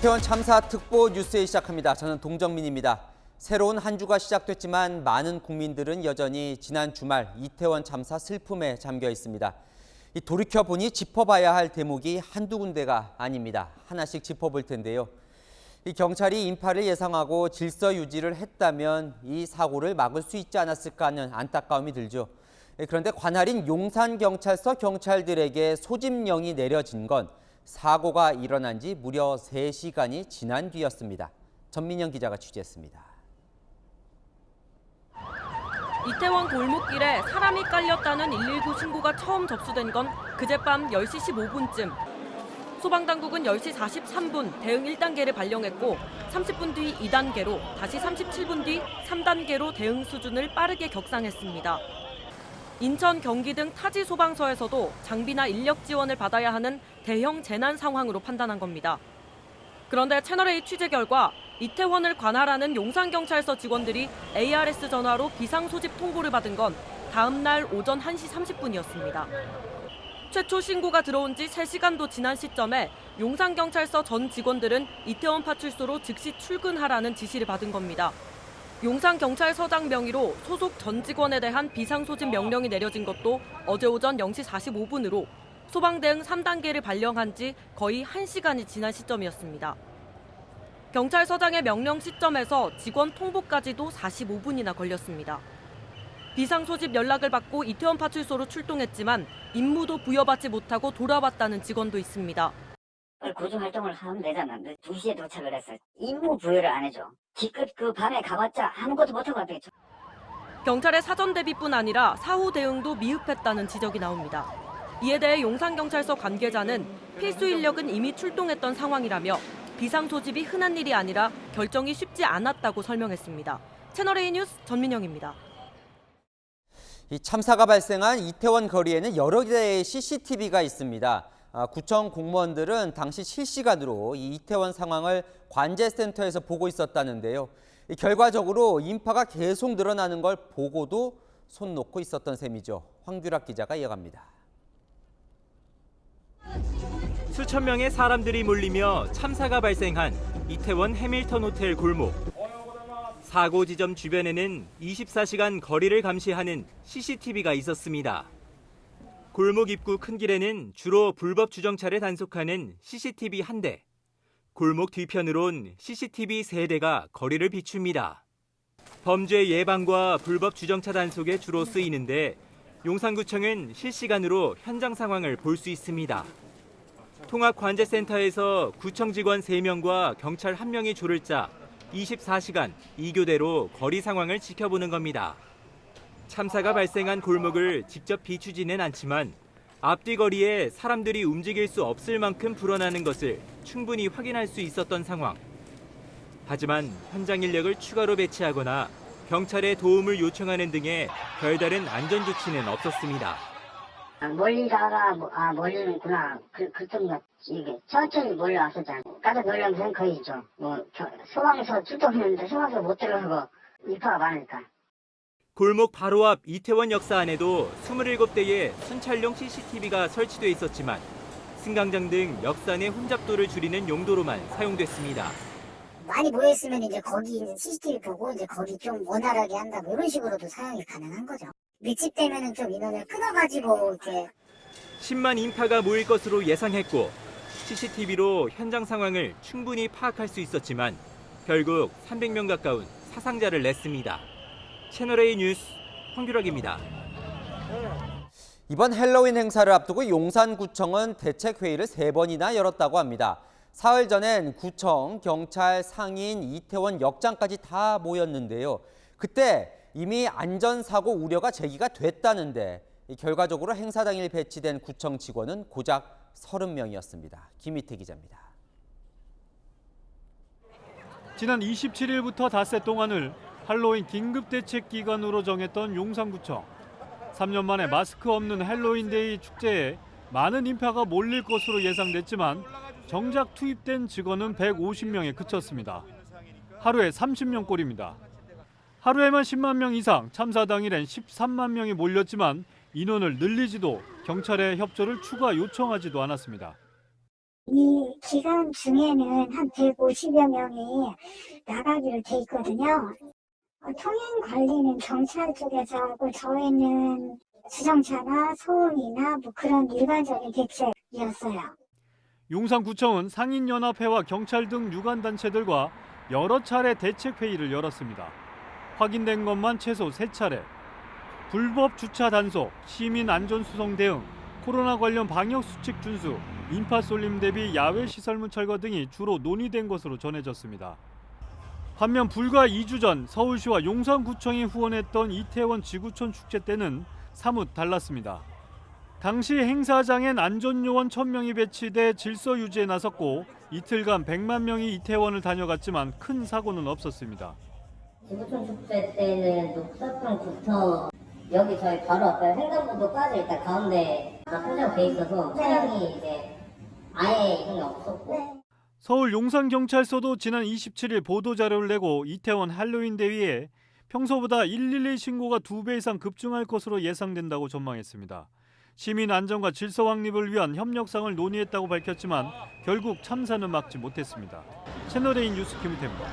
이태원 참사 특보 뉴스에 시작합니다. 저는 동정민입니다. 새로운 한 주가 시작됐지만 많은 국민들은 여전히 지난 주말 이태원 참사 슬픔에 잠겨 있습니다. 돌이켜보니 짚어봐야 할 대목이 한두 군데가 아닙니다. 하나씩 짚어볼 텐데요. 경찰이 인파를 예상하고 질서 유지를 했다면 이 사고를 막을 수 있지 않았을까 하는 안타까움이 들죠. 그런데 관할인 용산경찰서 경찰들에게 소집령이 내려진 건 사고가 일어난 지 무려 3시간이 지난 뒤였습니다. 전민영 기자가 취재했습니다. 이태원 골목길에 사람이 깔렸다는 119 신고가 처음 접수된 건 그젯밤 10시 15분쯤. 소방당국은 10시 43분 대응 1단계를 발령했고 30분 뒤 2단계로 다시 37분 뒤 3단계로 대응 수준을 빠르게 격상했습니다. 인천, 경기 등 타지 소방서에서도 장비나 인력 지원을 받아야 하는 대형 재난 상황으로 판단한 겁니다. 그런데 채널A 취재 결과 이태원을 관할하는 용산경찰서 직원들이 ARS 전화로 비상 소집 통보를 받은 건 다음 날 오전 1시 30분이었습니다. 최초 신고가 들어온 지 3시간도 지난 시점에 용산경찰서 전 직원들은 이태원 파출소로 즉시 출근하라는 지시를 받은 겁니다. 용산경찰서장 명의로 소속 전 직원에 대한 비상소집 명령이 내려진 것도 어제 오전 0시 45분으로 소방대응 3단계를 발령한 지 거의 1시간이 지난 시점이었습니다. 경찰서장의 명령 시점에서 직원 통보까지도 45분이나 걸렸습니다. 비상소집 연락을 받고 이태원 파출소로 출동했지만 임무도 부여받지 못하고 돌아왔다는 직원도 있습니다. 구조활동을 하면 되잖아. 2시에 도착을 했어요. 임무 부여를 안 해줘. 기껏 그 밤에 가봤자 아무것도 못하고 왔겠죠. 경찰의 사전 대비뿐 아니라 사후 대응도 미흡했다는 지적이 나옵니다. 이에 대해 용산경찰서 관계자는 필수 인력은 이미 출동했던 상황이라며 비상소집이 흔한 일이 아니라 결정이 쉽지 않았다고 설명했습니다. 채널A 뉴스 전민영입니다. 이 참사가 발생한 이태원 거리에는 여러 대의 CCTV가 있습니다. 구청 공무원들은 당시 실시간으로 이 이태원 상황을 관제센터에서 보고 있었다는데요. 결과적으로 인파가 계속 늘어나는 걸 보고도 손 놓고 있었던 셈이죠. 황규락 기자가 이어갑니다. 수천 명의 사람들이 몰리며 참사가 발생한 이태원 해밀턴 호텔 골목. 사고 지점 주변에는 24시간 거리를 감시하는 CCTV가 있었습니다. 골목 입구 큰 길에는 주로 불법 주정차를 단속하는 CCTV 1대, 골목 뒤편으론 CCTV 3대가 거리를 비춥니다. 범죄 예방과 불법 주정차 단속에 주로 쓰이는데 용산구청은 실시간으로 현장 상황을 볼 수 있습니다. 통합관제센터에서 구청 직원 3명과 경찰 1명이 줄을 짜 24시간 2교대로 거리 상황을 지켜보는 겁니다. 참사가 발생한 골목을 직접 비추지는 않지만 앞뒤 거리에 사람들이 움직일 수 없을 만큼 불어나는 것을 충분히 확인할 수 있었던 상황. 하지만 현장 인력을 추가로 배치하거나 경찰의 도움을 요청하는 등의 별다른 안전 조치는 없었습니다. 멀리다가 멀리는구나. 그 정도 이게 천천히 몰려왔었잖아요. 깜짝 놀라면서 거의 있죠. 소방서 출동했는데 소방서 못 들어가고 인파가 많으니까. 골목 바로 앞 이태원 역사 안에도 27대의 순찰용 CCTV가 설치돼 있었지만 승강장 등 역사 내 혼잡도를 줄이는 용도로만 사용됐습니다. 많이 모여있으면 이제 거기 있는 CCTV 보고 이제 거기 좀 원활하게 한다 뭐 이런 식으로도 사용이 가능한 거죠. 밀집되면은 좀 인원을 끊어가지고 이렇게 10만 인파가 모일 것으로 예상했고 CCTV로 현장 상황을 충분히 파악할 수 있었지만 결국 300명 가까운 사상자를 냈습니다. 채널A 뉴스 황규락입니다. 이번 헬로윈 행사를 앞두고 용산구청은 대책회의를 3번이나 열었다고 합니다. 사흘 전엔 구청, 경찰, 상인, 이태원 역장까지 다 모였는데요. 그때 이미 안전사고 우려가 제기가 됐다는데 결과적으로 행사 당일 배치된 구청 직원은 고작 30명이었습니다. 김희태 기자입니다. 지난 27일부터 닷새 동안을 할로윈 긴급대책 기간으로 정했던 용산구청. 3년 만에 마스크 없는 헬로윈데이 축제에 많은 인파가 몰릴 것으로 예상됐지만 정작 투입된 직원은 150명에 그쳤습니다. 하루에 30명꼴입니다. 하루에만 10만 명 이상, 참사 당일엔 13만 명이 몰렸지만 인원을 늘리지도 경찰의 협조를 추가 요청하지도 않았습니다. 이 기간 중에는 한 150여 명이 나가기로 돼 있거든요. 통행 관리는 경찰 쪽에서 하고 저희는 주정차나 소음이나 뭐 그런 일반적인 대책이었어요. 용산구청은 상인연합회와 경찰 등 유관단체들과 여러 차례 대책회의를 열었습니다. 확인된 것만 최소 3차례. 불법 주차 단속, 시민 안전수송 대응, 코로나 관련 방역수칙 준수, 인파 쏠림 대비 야외 시설물 철거 등이 주로 논의된 것으로 전해졌습니다. 반면 불과 2주 전 서울시와 용산구청이 후원했던 이태원 지구촌 축제 때는 사뭇 달랐습니다. 당시 행사장엔 안전요원 1000명이 배치돼 질서 유지에 나섰고 이틀간 100만 명이 이태원을 다녀갔지만 큰 사고는 없었습니다. 지구촌 축제 때는 녹사평부터 여기 저희 바로 앞에 횡단보도까지 일단 가운데 다 포장 돼 있어서 차량이 이제 아예 이런 게 없었고. 서울 용산경찰서도 지난 27일 보도자료를 내고 이태원 할로윈 대위에 평소보다 112 신고가 2배 이상 급증할 것으로 예상된다고 전망했습니다. 시민 안전과 질서 확립을 위한 협력상을 논의했다고 밝혔지만 결국 참사는 막지 못했습니다. 채널A 뉴스 김희태입니다.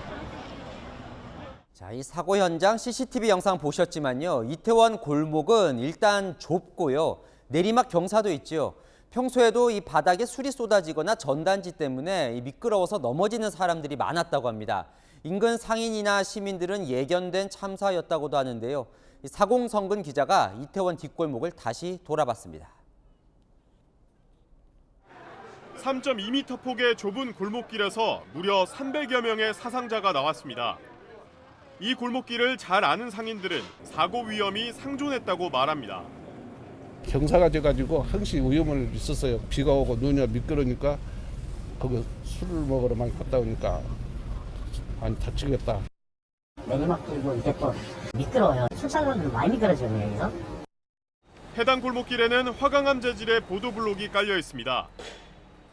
자, 이 사고 현장 CCTV 영상 보셨지만요. 이태원 골목은 일단 좁고요. 내리막 경사도 있죠. 평소에도 이 바닥에 술이 쏟아지거나 전단지 때문에 미끄러워서 넘어지는 사람들이 많았다고 합니다. 인근 상인이나 시민들은 예견된 참사였다고도 하는데요. 사공성근 기자가 이태원 뒷골목을 다시 돌아봤습니다. 3.2m 폭의 좁은 골목길에서 무려 300여 명의 사상자가 나왔습니다. 이 골목길을 잘 아는 상인들은 사고 위험이 상존했다고 말합니다. 경사가 져가지고 항시 위험을 있었어요. 비가 오고 눈이 미끄러우니까 거기 술을 먹으러 많이 갔다 오니까 많이 다치겠다. 내리막길도 이제 또 미끄러워요. 출산원들 많이 미끄러지거든요, 여기서. 해당 골목길에는 화강암 재질의 보도블록이 깔려 있습니다.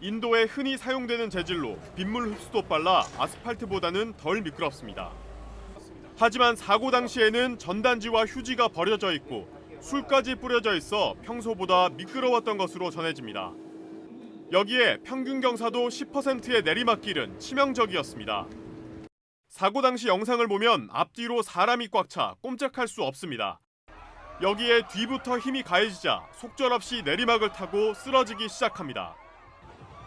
인도에 흔히 사용되는 재질로 빗물 흡수도 빨라 아스팔트보다는 덜 미끄럽습니다. 하지만 사고 당시에는 전단지와 휴지가 버려져 있고 술까지 뿌려져 있어 평소보다 미끄러웠던 것으로 전해집니다. 여기에 평균 경사도 10%의 내리막길은 치명적이었습니다. 사고 당시 영상을 보면 앞뒤로 사람이 꽉 차 꼼짝할 수 없습니다. 여기에 뒤부터 힘이 가해지자 속절없이 내리막을 타고 쓰러지기 시작합니다.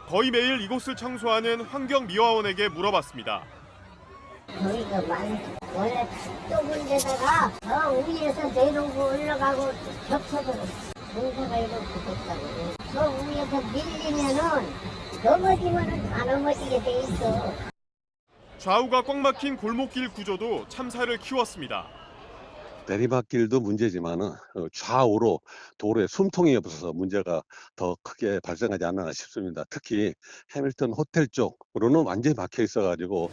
거의 매일 이곳을 청소하는 환경미화원에게 물어봤습니다. 저희가 원래 좁은 데다가 저 위에서 내려오고 올라가고 겹쳐도 공사가 이렇게 됐다고. 저 위에서 밀리면은 넘어지면은 다 넘어지게 돼 있어. 좌우가 꽉 막힌 골목길 구조도 참사를 키웠습니다. 내리막길도 문제지만은 좌우로 도로에 숨통이 없어서 문제가 더 크게 발생하지 않나 싶습니다. 특히 해밀턴 호텔 쪽으로는 완전히 막혀 있어가지고.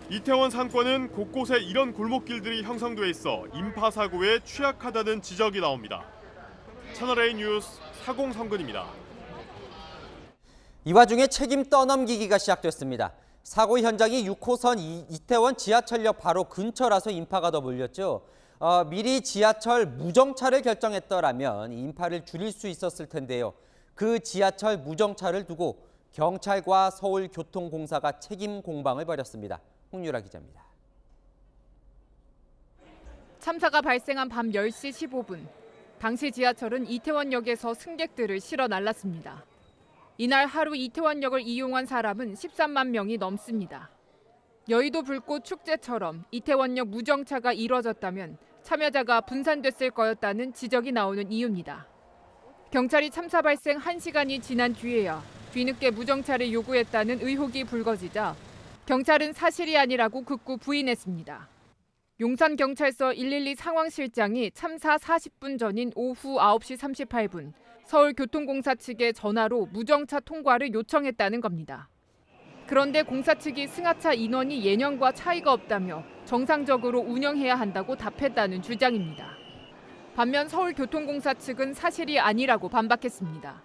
이태원 상권은 곳곳에 이런 골목길들이 형성돼 있어 인파 사고에 취약하다는 지적이 나옵니다. 채널A 뉴스 사공성근입니다. 이 와중에 책임 떠넘기기가 시작됐습니다. 사고 현장이 6호선 이태원 지하철역 바로 근처라서 인파가 더 몰렸죠. 미리 지하철 무정차를 결정했더라면 인파를 줄일 수 있었을 텐데요. 그 지하철 무정차를 두고 경찰과 서울교통공사가 책임 공방을 벌였습니다. 홍유라 기자입니다. 참사가 발생한 밤 10시 15분. 당시 지하철은 이태원역에서 승객들을 실어 날랐습니다. 이날 하루 이태원역을 이용한 사람은 13만 명이 넘습니다. 여의도 불꽃 축제처럼 이태원역 무정차가 이뤄졌다면 참여자가 분산됐을 거였다는 지적이 나오는 이유입니다. 경찰이 참사 발생 1시간이 지난 뒤에야 뒤늦게 무정차를 요구했다는 의혹이 불거지자 경찰은 사실이 아니라고 극구 부인했습니다. 용산경찰서 112 상황실장이 참사 40분 전인 오후 9시 38분 서울교통공사 측에 전화로 무정차 통과를 요청했다는 겁니다. 그런데 공사 측이 승하차 인원이 예년과 차이가 없다며 정상적으로 운영해야 한다고 답했다는 주장입니다. 반면 서울교통공사 측은 사실이 아니라고 반박했습니다.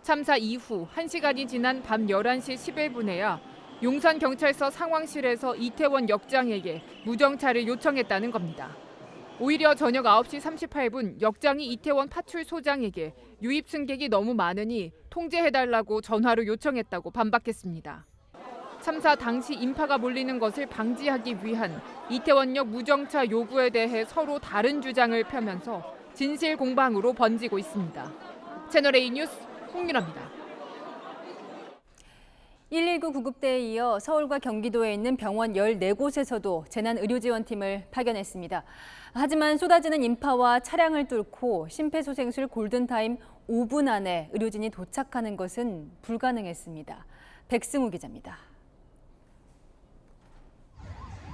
참사 이후 1시간이 지난 밤 11시 11분에야 용산경찰서 상황실에서 이태원 역장에게 무정차를 요청했다는 겁니다. 오히려 저녁 9시 38분 역장이 이태원 파출소장에게 유입 승객이 너무 많으니 통제해달라고 전화로 요청했다고 반박했습니다. 참사 당시 인파가 몰리는 것을 방지하기 위한 이태원역 무정차 요구에 대해 서로 다른 주장을 펴면서 진실 공방으로 번지고 있습니다. 채널A 뉴스 홍윤아입니다. 119 구급대에 이어 서울과 경기도에 있는 병원 14곳에서도 재난의료지원팀을 파견했습니다. 하지만 쏟아지는 인파와 차량을 뚫고 심폐소생술 골든타임 5분 안에 의료진이 도착하는 것은 불가능했습니다. 백승우 기자입니다.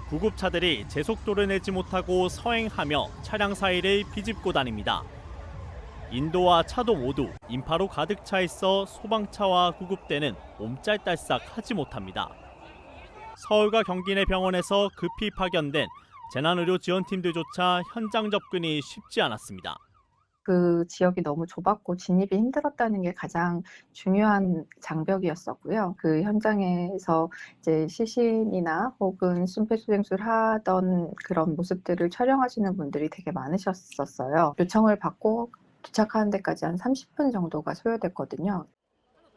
구급차들이 제속도를 내지 못하고 서행하며 차량 사이를 비집고 다닙니다. 인도와 차도 모두 인파로 가득 차 있어 소방차와 구급대는 옴짤달싹 하지 못합니다. 서울과 경기 내 병원에서 급히 파견된 재난의료 지원팀들조차 현장 접근이 쉽지 않았습니다. 그 지역이 너무 좁았고 진입이 힘들었다는 게 가장 중요한 장벽이었었고요. 그 현장에서 이제 시신이나 혹은 심폐소생술 하던 그런 모습들을 촬영하시는 분들이 되게 많으셨었어요. 요청을 받고 도착하는 데까지 한 30분 정도가 소요됐거든요.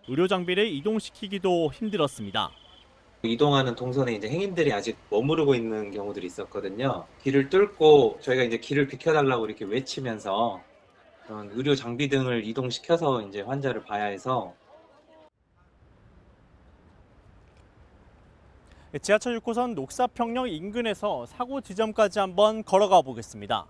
의료 장비를 이동시키기도 힘들었습니다. 이동하는 동선에 이제 행인들이 아직 머무르고 있는 경우들이 있었거든요. 길을 뚫고 저희가 이제 길을 비켜달라고 이렇게 외치면서 그런 의료 장비 등을 이동시켜서 이제 환자를 봐야 해서. 지하철 6호선 녹사평역 인근에서 사고 지점까지 한번 걸어가 보겠습니다.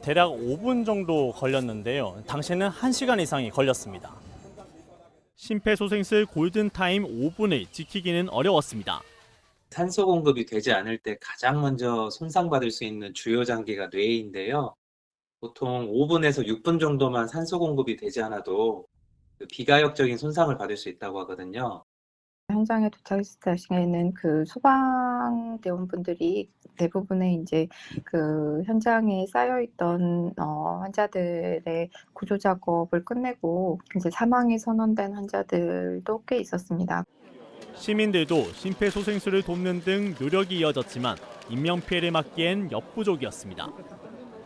대략 5분 정도 걸렸는데요. 당시에는 1시간 이상이 걸렸습니다. 심폐소생술 골든타임 5분을 지키기는 어려웠습니다. 산소 공급이 되지 않을 때 가장 먼저 손상받을 수 있는 주요 장기가 뇌인데요. 보통 5분에서 6분 정도만 산소 공급이 되지 않아도 비가역적인 손상을 받을 수 있다고 하거든요. 현장에 도착했을 당시에는 그 소방대원분들이 대부분의 이제 그 현장에 쌓여있던 환자들의 구조 작업을 끝내고 이제 사망이 선언된 환자들도 꽤 있었습니다. 시민들도 심폐소생술을 돕는 등 노력이 이어졌지만 인명피해를 막기엔 역부족이었습니다.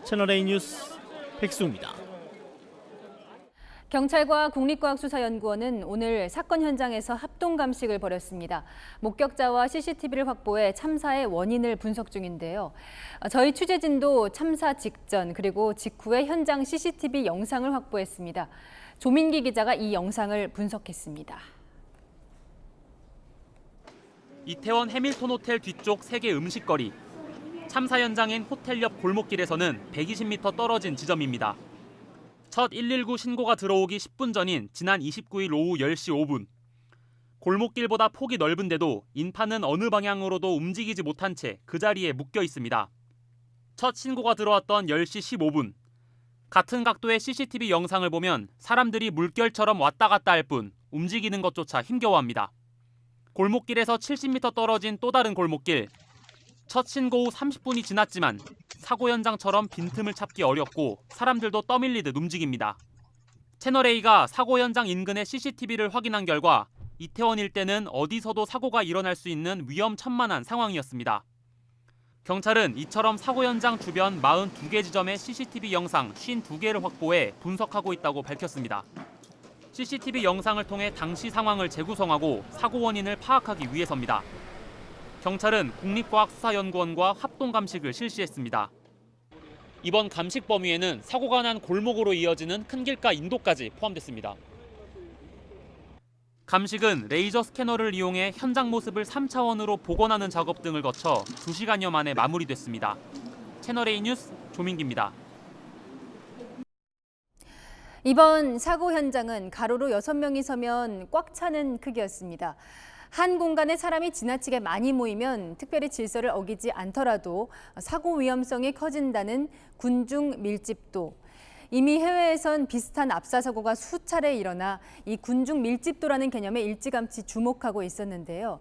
채널A 뉴스 백수입니다. 경찰과 국립과학수사연구원은 오늘 사건 현장에서 합동감식을 벌였습니다. 목격자와 CCTV를 확보해 참사의 원인을 분석 중인데요. 저희 취재진도 참사 직전 그리고 직후의 현장 CCTV 영상을 확보했습니다. 조민기 기자가 이 영상을 분석했습니다. 이태원 해밀턴 호텔 뒤쪽 세계 음식거리. 참사 현장인 호텔 옆 골목길에서는 120m 떨어진 지점입니다. 첫 119 신고가 들어오기 10분 전인 지난 29일 오후 10시 5분. 골목길보다 폭이 넓은데도 인파는 어느 방향으로도 움직이지 못한 채 그 자리에 묶여 있습니다. 첫 신고가 들어왔던 10시 15분. 같은 각도의 CCTV 영상을 보면 사람들이 물결처럼 왔다 갔다 할 뿐 움직이는 것조차 힘겨워합니다. 골목길에서 70m 떨어진 또 다른 골목길. 첫 신고 후 30분이 지났지만 사고 현장처럼 빈틈을 찾기 어렵고 사람들도 떠밀리듯 움직입니다. 채널A가 사고 현장 인근의 CCTV를 확인한 결과 이태원 일대는 어디서도 사고가 일어날 수 있는 위험천만한 상황이었습니다. 경찰은 이처럼 사고 현장 주변 42개 지점의 CCTV 영상 52개를 확보해 분석하고 있다고 밝혔습니다. CCTV 영상을 통해 당시 상황을 재구성하고 사고 원인을 파악하기 위해서입니다. 경찰은 국립과학수사연구원과 합동감식을 실시했습니다. 이번 감식 범위에는 사고가 난 골목으로 이어지는 큰 길가 인도까지 포함됐습니다. 감식은 레이저 스캐너를 이용해 현장 모습을 3차원으로 복원하는 작업 등을 거쳐 2시간여 만에 마무리됐습니다. 채널A 뉴스 조민기입니다. 이번 사고 현장은 가로로 6명이 서면 꽉 차는 크기였습니다. 한 공간에 사람이 지나치게 많이 모이면 특별히 질서를 어기지 않더라도 사고 위험성이 커진다는 군중 밀집도. 이미 해외에선 비슷한 압사 사고가 수차례 일어나 이 군중 밀집도라는 개념에 일찌감치 주목하고 있었는데요.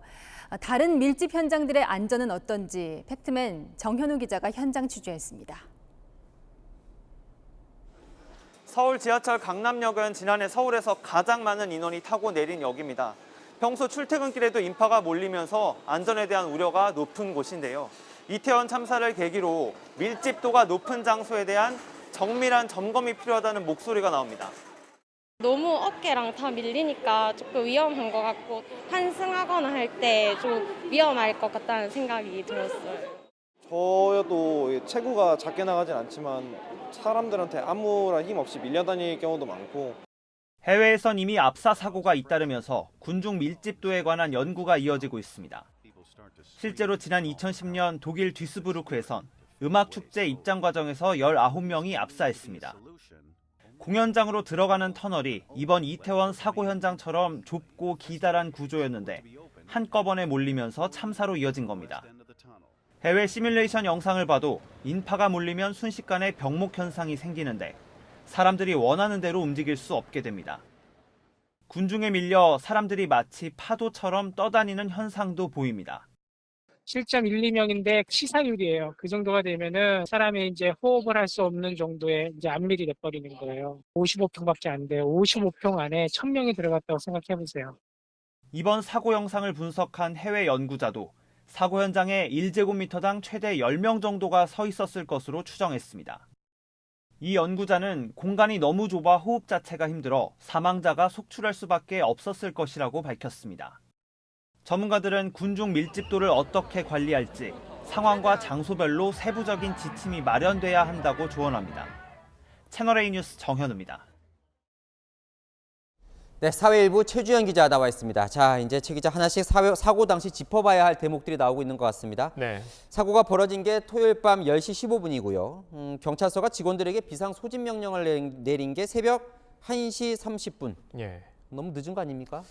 다른 밀집 현장들의 안전은 어떤지 팩트맨 정현우 기자가 현장 취재했습니다. 서울 지하철 강남역은 지난해 서울에서 가장 많은 인원이 타고 내린 역입니다. 평소 출퇴근길에도 인파가 몰리면서 안전에 대한 우려가 높은 곳인데요. 이태원 참사를 계기로 밀집도가 높은 장소에 대한 정밀한 점검이 필요하다는 목소리가 나옵니다. 너무 어깨랑 다 밀리니까 조금 위험한 것 같고 환승하거나 할 때 좀 위험할 것 같다는 생각이 들었어요. 저여도 체구가 작게 나가진 않지만 사람들한테 아무런 힘 없이 밀려다닐 경우도 많고. 해외에선 이미 압사 사고가 잇따르면서 군중 밀집도에 관한 연구가 이어지고 있습니다. 실제로 지난 2010년 독일 듀스부르크에선 음악축제 입장 과정에서 19명이 압사했습니다. 공연장으로 들어가는 터널이 이번 이태원 사고 현장처럼 좁고 기다란 구조였는데 한꺼번에 몰리면서 참사로 이어진 겁니다. 해외 시뮬레이션 영상을 봐도 인파가 몰리면 순식간에 병목 현상이 생기는데 사람들이 원하는 대로 움직일 수 없게 됩니다. 군중에 밀려 사람들이 마치 파도처럼 떠다니는 현상도 보입니다. 실점 1, 2명인데 치사율이에요. 그 정도가 되면은 사람이 이제 호흡을 할 수 없는 정도의 이제 압밀이 돼버리는 거예요. 55평밖에 안 돼요. 55평 안에 1000명이 들어갔다고 생각해 보세요. 이번 사고 영상을 분석한 해외 연구자도 사고 현장에 1제곱미터당 최대 10명 정도가 서 있었을 것으로 추정했습니다. 이 연구자는 공간이 너무 좁아 호흡 자체가 힘들어 사망자가 속출할 수밖에 없었을 것이라고 밝혔습니다. 전문가들은 군중 밀집도를 어떻게 관리할지 상황과 장소별로 세부적인 지침이 마련돼야 한다고 조언합니다. 채널A 뉴스 정현우입니다. 네, 사회일부 최주현 기자 나와 있습니다. 자, 이제 최 기자 하나씩 사고 당시 짚어봐야 할 대목들이 나오고 있는 것 같습니다. 네. 사고가 벌어진 게 토요일 밤 10시 15분이고요. 경찰서가 직원들에게 비상 소집 명령을 내린 게 새벽 1시 30분. 예. 너무 늦은 거 아닙니까?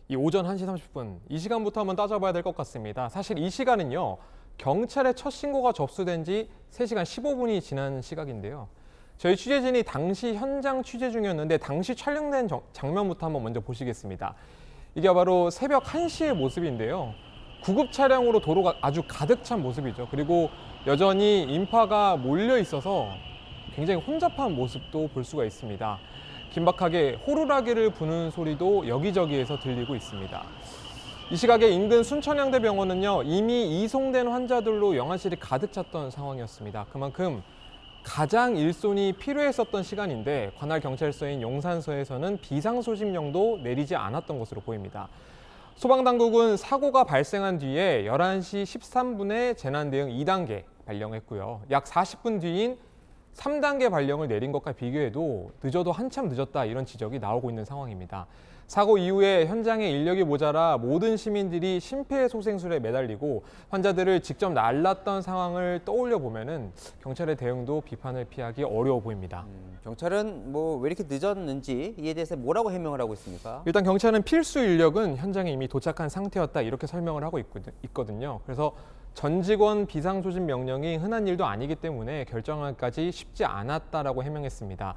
이 오전 1시 30분, 이 시간부터 한번 따져봐야 될 것 같습니다. 사실 이 시간은요, 경찰에 첫 신고가 접수된 지 3시간 15분이 지난 시각인데요. 저희 취재진이 당시 현장 취재 중이었는데 당시 촬영된 장면부터 한번 먼저 보시겠습니다. 이게 바로 새벽 1시의 모습인데요. 구급 차량으로 도로가 아주 가득 찬 모습이죠. 그리고 여전히 인파가 몰려 있어서 굉장히 혼잡한 모습도 볼 수가 있습니다. 긴박하게 호루라기를 부는 소리도 여기저기에서 들리고 있습니다. 이 시각에 인근 순천향대병원은요, 이미 이송된 환자들로 영안실이 가득 찼던 상황이었습니다. 그만큼 가장 일손이 필요했었던 시간인데 관할 경찰서인 용산서에서는 비상소집령도 내리지 않았던 것으로 보입니다. 소방당국은 사고가 발생한 뒤에 11시 13분에 재난대응 2단계 발령했고요. 약 40분 뒤인 3단계 발령을 내린 것과 비교해도 늦어도 한참 늦었다, 이런 지적이 나오고 있는 상황입니다. 사고 이후에 현장에 인력이 모자라 모든 시민들이 심폐소생술에 매달리고 환자들을 직접 날랐던 상황을 떠올려 보면은 경찰의 대응도 비판을 피하기 어려워 보입니다. 경찰은 뭐 왜 이렇게 늦었는지 이에 대해서 뭐라고 해명을 하고 있습니까? 일단 경찰은 필수 인력은 현장에 이미 도착한 상태였다, 이렇게 설명을 하고 있거든요. 그래서 전 직원 비상소집 명령이 흔한 일도 아니기 때문에 결정하기까지 쉽지 않았다라고 해명했습니다.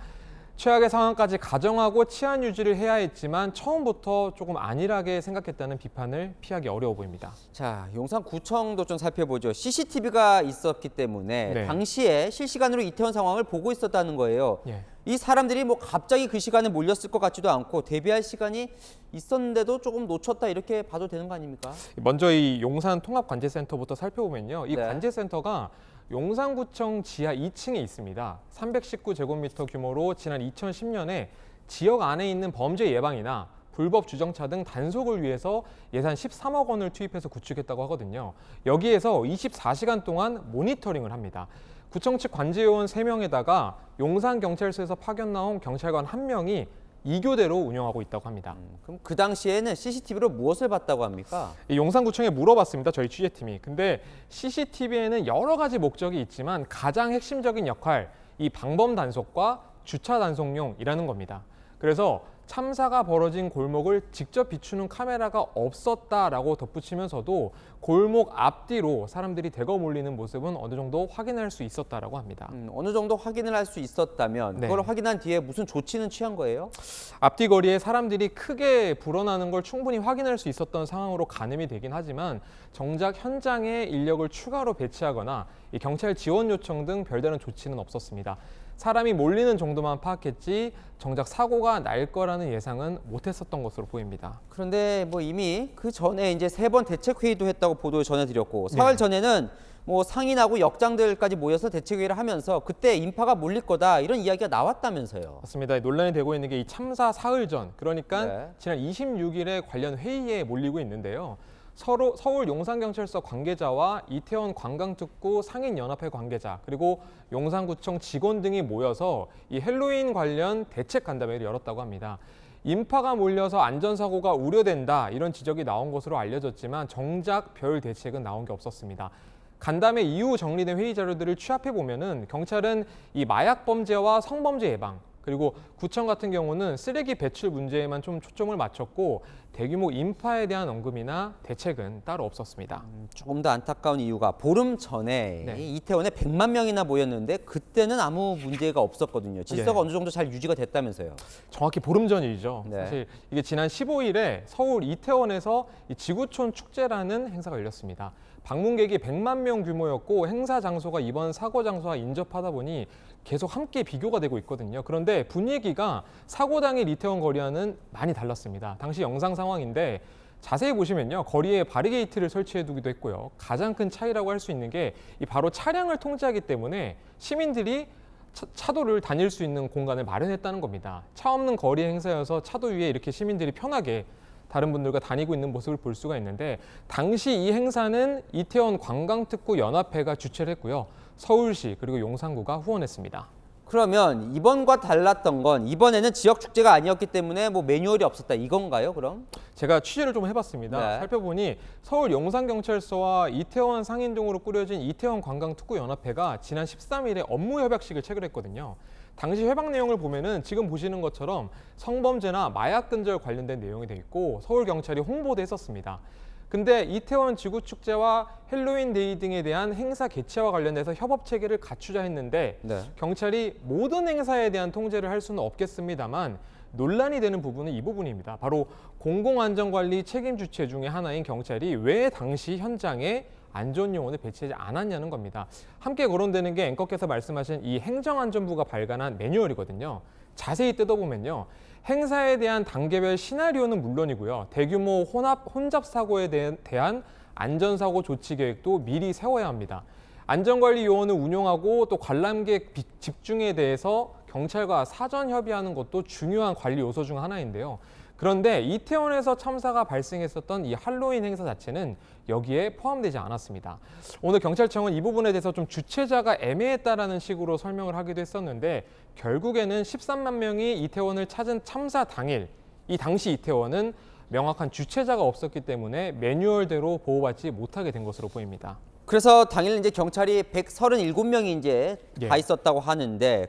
최악의 상황까지 가정하고 치안 유지를 해야 했지만 처음부터 조금 안일하게 생각했다는 비판을 피하기 어려워 보입니다. 자, 용산구청도 좀 살펴보죠. CCTV가 있었기 때문에 네. 당시에 실시간으로 이태원 상황을 보고 있었다는 거예요. 예. 이 사람들이 뭐 갑자기 그 시간에 몰렸을 것 같지도 않고 대비할 시간이 있었는데도 조금 놓쳤다, 이렇게 봐도 되는 거 아닙니까? 먼저 이 용산 통합관제센터부터 살펴보면요. 이 네. 관제센터가 용산구청 지하 2층에 있습니다. 319제곱미터 규모로 지난 2010년에 지역 안에 있는 범죄 예방이나 불법 주정차 등 단속을 위해서 예산 13억 원을 투입해서 구축했다고 하거든요. 여기에서 24시간 동안 모니터링을 합니다. 구청 측 관제요원 3명에다가 용산경찰서에서 파견 나온 경찰관 1명이 2교대로 운영하고 있다고 합니다. 그럼 그 당시에는 CCTV로 무엇을 봤다고 합니까? 이 용산구청에 물어봤습니다, 저희 취재팀이. 근데 CCTV에는 여러 가지 목적이 있지만 가장 핵심적인 역할, 이 방범 단속과 주차 단속용이라는 겁니다. 그래서 참사가 벌어진 골목을 직접 비추는 카메라가 없었다라고 덧붙이면서도 골목 앞뒤로 사람들이 대거 몰리는 모습은 어느 정도 확인할 수 있었다라고 합니다. 어느 정도 확인을 할 수 있었다면 네. 그걸 확인한 뒤에 무슨 조치는 취한 거예요? 앞뒤 거리에 사람들이 크게 불어나는 걸 충분히 확인할 수 있었던 상황으로 가늠이 되긴 하지만 정작 현장에 인력을 추가로 배치하거나 이 경찰 지원 요청 등 별다른 조치는 없었습니다. 사람이 몰리는 정도만 파악했지 정작 사고가 날 거라는 예상은 못했었던 것으로 보입니다. 그런데 뭐 이미 그 전에 이제 3번 대책회의도 했다고 보도 전해드렸고 사흘 네. 전에는 뭐 상인하고 역장들까지 모여서 대책회의를 하면서 그때 인파가 몰릴 거다 이런 이야기가 나왔다면서요. 맞습니다. 논란이 되고 있는 게 이 참사 사흘 전, 그러니까 네. 지난 26일에 관련 회의에 몰리고 있는데요. 서울 용산경찰서 관계자와 이태원 관광특구 상인연합회 관계자 그리고 용산구청 직원 등이 모여서 이 헬로윈 관련 대책 간담회를 열었다고 합니다. 인파가 몰려서 안전사고가 우려된다 이런 지적이 나온 것으로 알려졌지만 정작 별 대책은 나온 게 없었습니다. 간담회 이후 정리된 회의 자료들을 취합해 보면은 경찰은 이 마약 범죄와 성범죄 예방 그리고 구청 같은 경우는 쓰레기 배출 문제에만 좀 초점을 맞췄고 대규모 인파에 대한 언급이나 대책은 따로 없었습니다. 조금 더 안타까운 이유가 보름 전에 네. 이태원에 100만 명이나 모였는데 그때는 아무 문제가 없었거든요. 질서가 네. 어느 정도 잘 유지가 됐다면서요. 정확히 보름 전이죠. 네. 사실 이게 지난 15일에 서울 이태원에서 이 지구촌 축제라는 행사가 열렸습니다. 방문객이 100만 명 규모였고 행사 장소가 이번 사고 장소와 인접하다 보니 계속 함께 비교가 되고 있거든요. 그런데 분위기가 사고 당일 이태원 거리와는 많이 달랐습니다. 당시 영상 상황인데 자세히 보시면요. 거리에 바리게이트를 설치해두기도 했고요. 가장 큰 차이라고 할 수 있는 게 바로 차량을 통제하기 때문에 시민들이 차도를 다닐 수 있는 공간을 마련했다는 겁니다. 차 없는 거리 행사여서 차도 위에 이렇게 시민들이 편하게 다른 분들과 다니고 있는 모습을 볼 수가 있는데 당시 이 행사는 이태원 관광특구 연합회가 주최를 했고요. 서울시 그리고 용산구가 후원했습니다. 그러면 이번과 달랐던 건 이번에는 지역 축제가 아니었기 때문에 뭐 매뉴얼이 없었다 이건가요, 그럼? 제가 취재를 좀 해봤습니다. 네. 살펴보니 서울 용산경찰서와 이태원 상인동으로 꾸려진 이태원 관광특구연합회가 지난 13일에 업무 협약식을 체결했거든요. 당시 협약 내용을 보면은 지금 보시는 것처럼 성범죄나 마약 근절 관련된 내용이 돼 있고 서울경찰이 홍보도 했었습니다. 근데 이태원 지구축제와 헬로윈 데이 등에 대한 행사 개최와 관련해서 협업 체계를 갖추자 했는데 네. 경찰이 모든 행사에 대한 통제를 할 수는 없겠습니다만 논란이 되는 부분은 이 부분입니다. 바로 공공안전관리 책임 주체 중에 하나인 경찰이 왜 당시 현장에 안전요원을 배치하지 않았냐는 겁니다. 함께 거론되는 게 앵커께서 말씀하신 이 행정안전부가 발간한 매뉴얼이거든요. 자세히 뜯어보면요. 행사에 대한 단계별 시나리오는 물론이고요. 대규모 혼잡 사고에 대한 안전사고 조치 계획도 미리 세워야 합니다. 안전관리 요원을 운용하고 또 관람객 집중에 대해서 경찰과 사전 협의하는 것도 중요한 관리 요소 중 하나인데요. 그런데 이태원에서 참사가 발생했었던 이 할로윈 행사 자체는 여기에 포함되지 않았습니다. 오늘 경찰청은 이 부분에 대해서 좀 주최자가 애매했다라는 식으로 설명을 하기도 했었는데 결국에는 13만 명이 이태원을 찾은 참사 당일 이 당시 이태원은 명확한 주최자가 없었기 때문에 매뉴얼대로 보호받지 못하게 된 것으로 보입니다. 그래서 당일 이제 경찰이 137명이 이제 예. 다 있었다고 하는데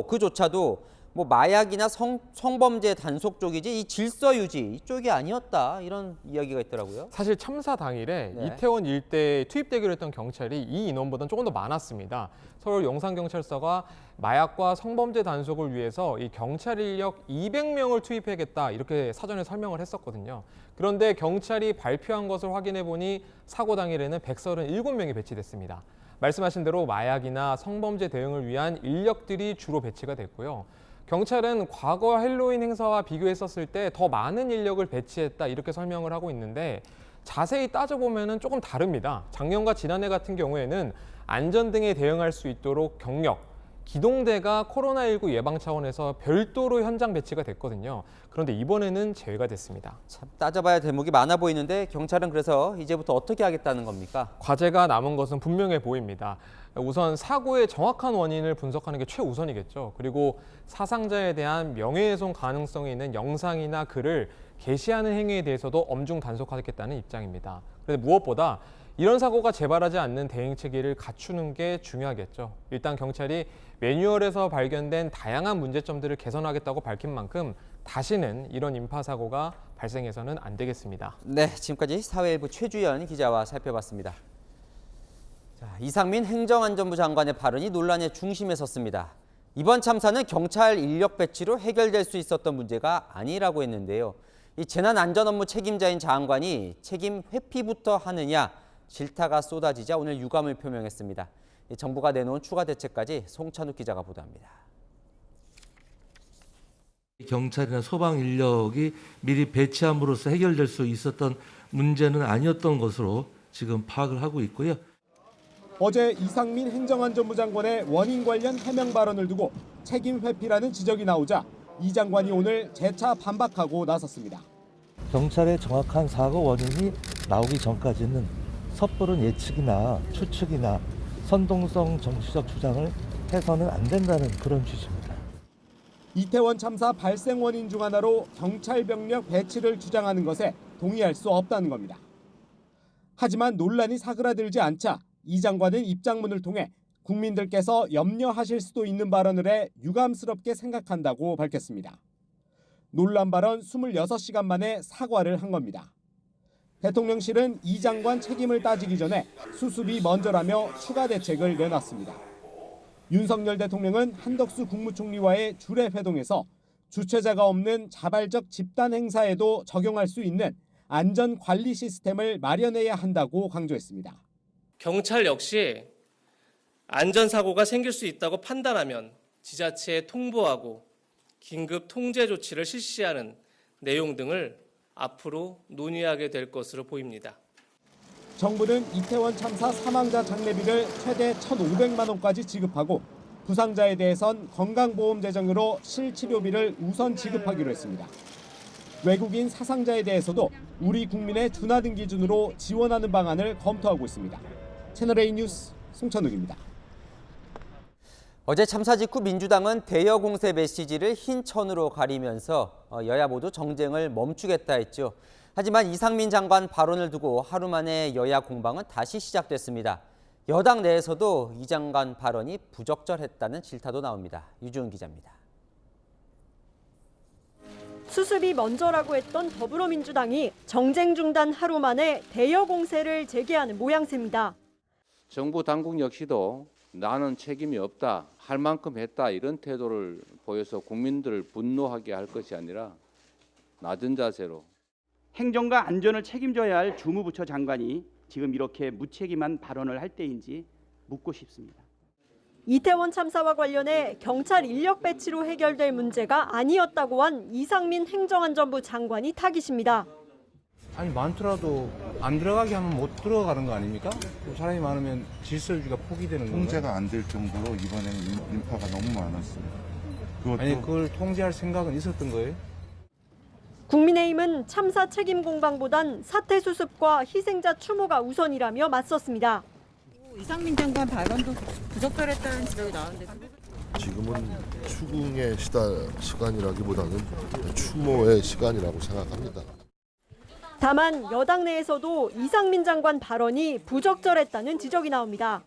그조차도 뭐 마약이나 성범죄 단속 쪽이지 이 질서 유지 이쪽이 아니었다 이런 이야기가 있더라고요. 사실 참사 당일에 네. 이태원 일대에 투입되기로 했던 경찰이 이 인원보다는 조금 더 많았습니다. 서울 용산경찰서가 마약과 성범죄 단속을 위해서 이 경찰 인력 200명을 투입해야겠다 이렇게 사전에 설명을 했었거든요. 그런데 경찰이 발표한 것을 확인해 보니 사고 당일에는 137명이 배치됐습니다. 말씀하신 대로 마약이나 성범죄 대응을 위한 인력들이 주로 배치가 됐고요. 경찰은 과거 헬로윈 행사와 비교했었을 때 더 많은 인력을 배치했다 이렇게 설명을 하고 있는데 자세히 따져보면 조금 다릅니다. 작년과 지난해 같은 경우에는 안전 등에 대응할 수 있도록 경력, 기동대가 코로나19 예방 차원에서 별도로 현장 배치가 됐거든요. 그런데 이번에는 제외가 됐습니다. 참 따져봐야 대목이 많아 보이는데 경찰은 그래서 이제부터 어떻게 하겠다는 겁니까? 과제가 남은 것은 분명해 보입니다. 우선 사고의 정확한 원인을 분석하는 게 최우선이겠죠. 그리고 사상자에 대한 명예훼손 가능성이 있는 영상이나 글을 게시하는 행위에 대해서도 엄중 단속하겠다는 입장입니다. 그런데 무엇보다 이런 사고가 재발하지 않는 대응 체계를 갖추는 게 중요하겠죠. 일단 경찰이 매뉴얼에서 발견된 다양한 문제점들을 개선하겠다고 밝힌 만큼 다시는 이런 인파 사고가 발생해서는 안 되겠습니다. 네, 지금까지 사회일부 최주연 기자와 살펴봤습니다. 자, 이상민 행정안전부 장관의 발언이 논란의 중심에 섰습니다. 이번 참사는 경찰 인력 배치로 해결될 수 있었던 문제가 아니라고 했는데요. 이 재난안전업무 책임자인 장관이 책임 회피부터 하느냐 질타가 쏟아지자 오늘 유감을 표명했습니다. 정부가 내놓은 추가 대책까지 송찬욱 기자가 보도합니다. 경찰이나 소방 인력이 미리 배치함으로써 해결될 수 있었던 문제는 아니었던 것으로 지금 파악을 하고 있고요. 어제 이상민 행정안전부 장관의 원인 관련 해명 발언을 두고 책임 회피라는 지적이 나오자 이 장관이 오늘 재차 반박하고 나섰습니다. 경찰의 정확한 사고 원인이 나오기 전까지는 섣부른 예측이나 추측이나 선동성 정치적 주장을 해서는 안 된다는 그런 취지입니다. 이태원 참사 발생 원인 중 하나로 경찰 병력 배치를 주장하는 것에 동의할 수 없다는 겁니다. 하지만 논란이 사그라들지 않자 이 장관은 입장문을 통해 국민들께서 염려하실 수도 있는 발언을 해 유감스럽게 생각한다고 밝혔습니다. 논란 발언 26시간 만에 사과를 한 겁니다. 대통령실은 이 장관 책임을 따지기 전에 수습이 먼저라며 추가 대책을 내놨습니다. 윤석열 대통령은 한덕수 국무총리와의 주례 회동에서 주최자가 없는 자발적 집단 행사에도 적용할 수 있는 안전 관리 시스템을 마련해야 한다고 강조했습니다. 경찰 역시 안전사고가 생길 수 있다고 판단하면 지자체에 통보하고 긴급 통제 조치를 실시하는 내용 등을 앞으로 논의하게 될 것으로 보입니다. 정부는 이태원 참사 사망자 장례비를 최대 1,500만 원까지 지급하고 부상자에 대해선 건강보험 재정으로 실치료비를 우선 지급하기로 했습니다. 외국인 사상자에 대해서도 우리 국민의 준하등 기준으로 지원하는 방안을 검토하고 있습니다. 채널A 뉴스 송찬욱입니다. 어제 참사 직후 민주당은 대여 공세 메시지를 흰 천으로 가리면서 여야 모두 정쟁을 멈추겠다 했죠. 하지만 이상민 장관 발언을 두고 하루 만에 여야 공방은 다시 시작됐습니다. 여당 내에서도 이 장관 발언이 부적절했다는 질타도 나옵니다. 유지훈 기자입니다. 수습이 먼저라고 했던 더불어민주당이 정쟁 중단 하루 만에 대여 공세를 재개하는 모양새입니다. 정부 당국 역시도 나는 책임이 없다, 할 만큼 했다 이런 태도를 보여서 국민들을 분노하게 할 것이 아니라 낮은 자세로 행정과 안전을 책임져야 할 주무부처 장관이 지금 이렇게 무책임한 발언을 할 때인지 묻고 싶습니다. 이태원 참사와 관련해 경찰 인력 배치로 해결될 문제가 아니었다고 한 이상민 행정안전부 장관이 타깃입니다. 아니 많더라도 안 들어가게 하면 못 들어가는 거 아닙니까? 사람이 많으면 질서 유지가 포기되는 거예요. 통제가 안 될 정도로 이번에는 인파가 너무 많았어요. 아니 그걸 통제할 생각은 있었던 거예요? 국민의힘은 참사 책임 공방보단 사태 수습과 희생자 추모가 우선이라며 맞섰습니다. 이상민 장관 발언도 부적절했다는 지적이 나왔는데 지금은 추궁의 시간이라기보다는 추모의 시간이라고 생각합니다. 다만 여당 내에서도 이상민 장관 발언이 부적절했다는 지적이 나옵니다.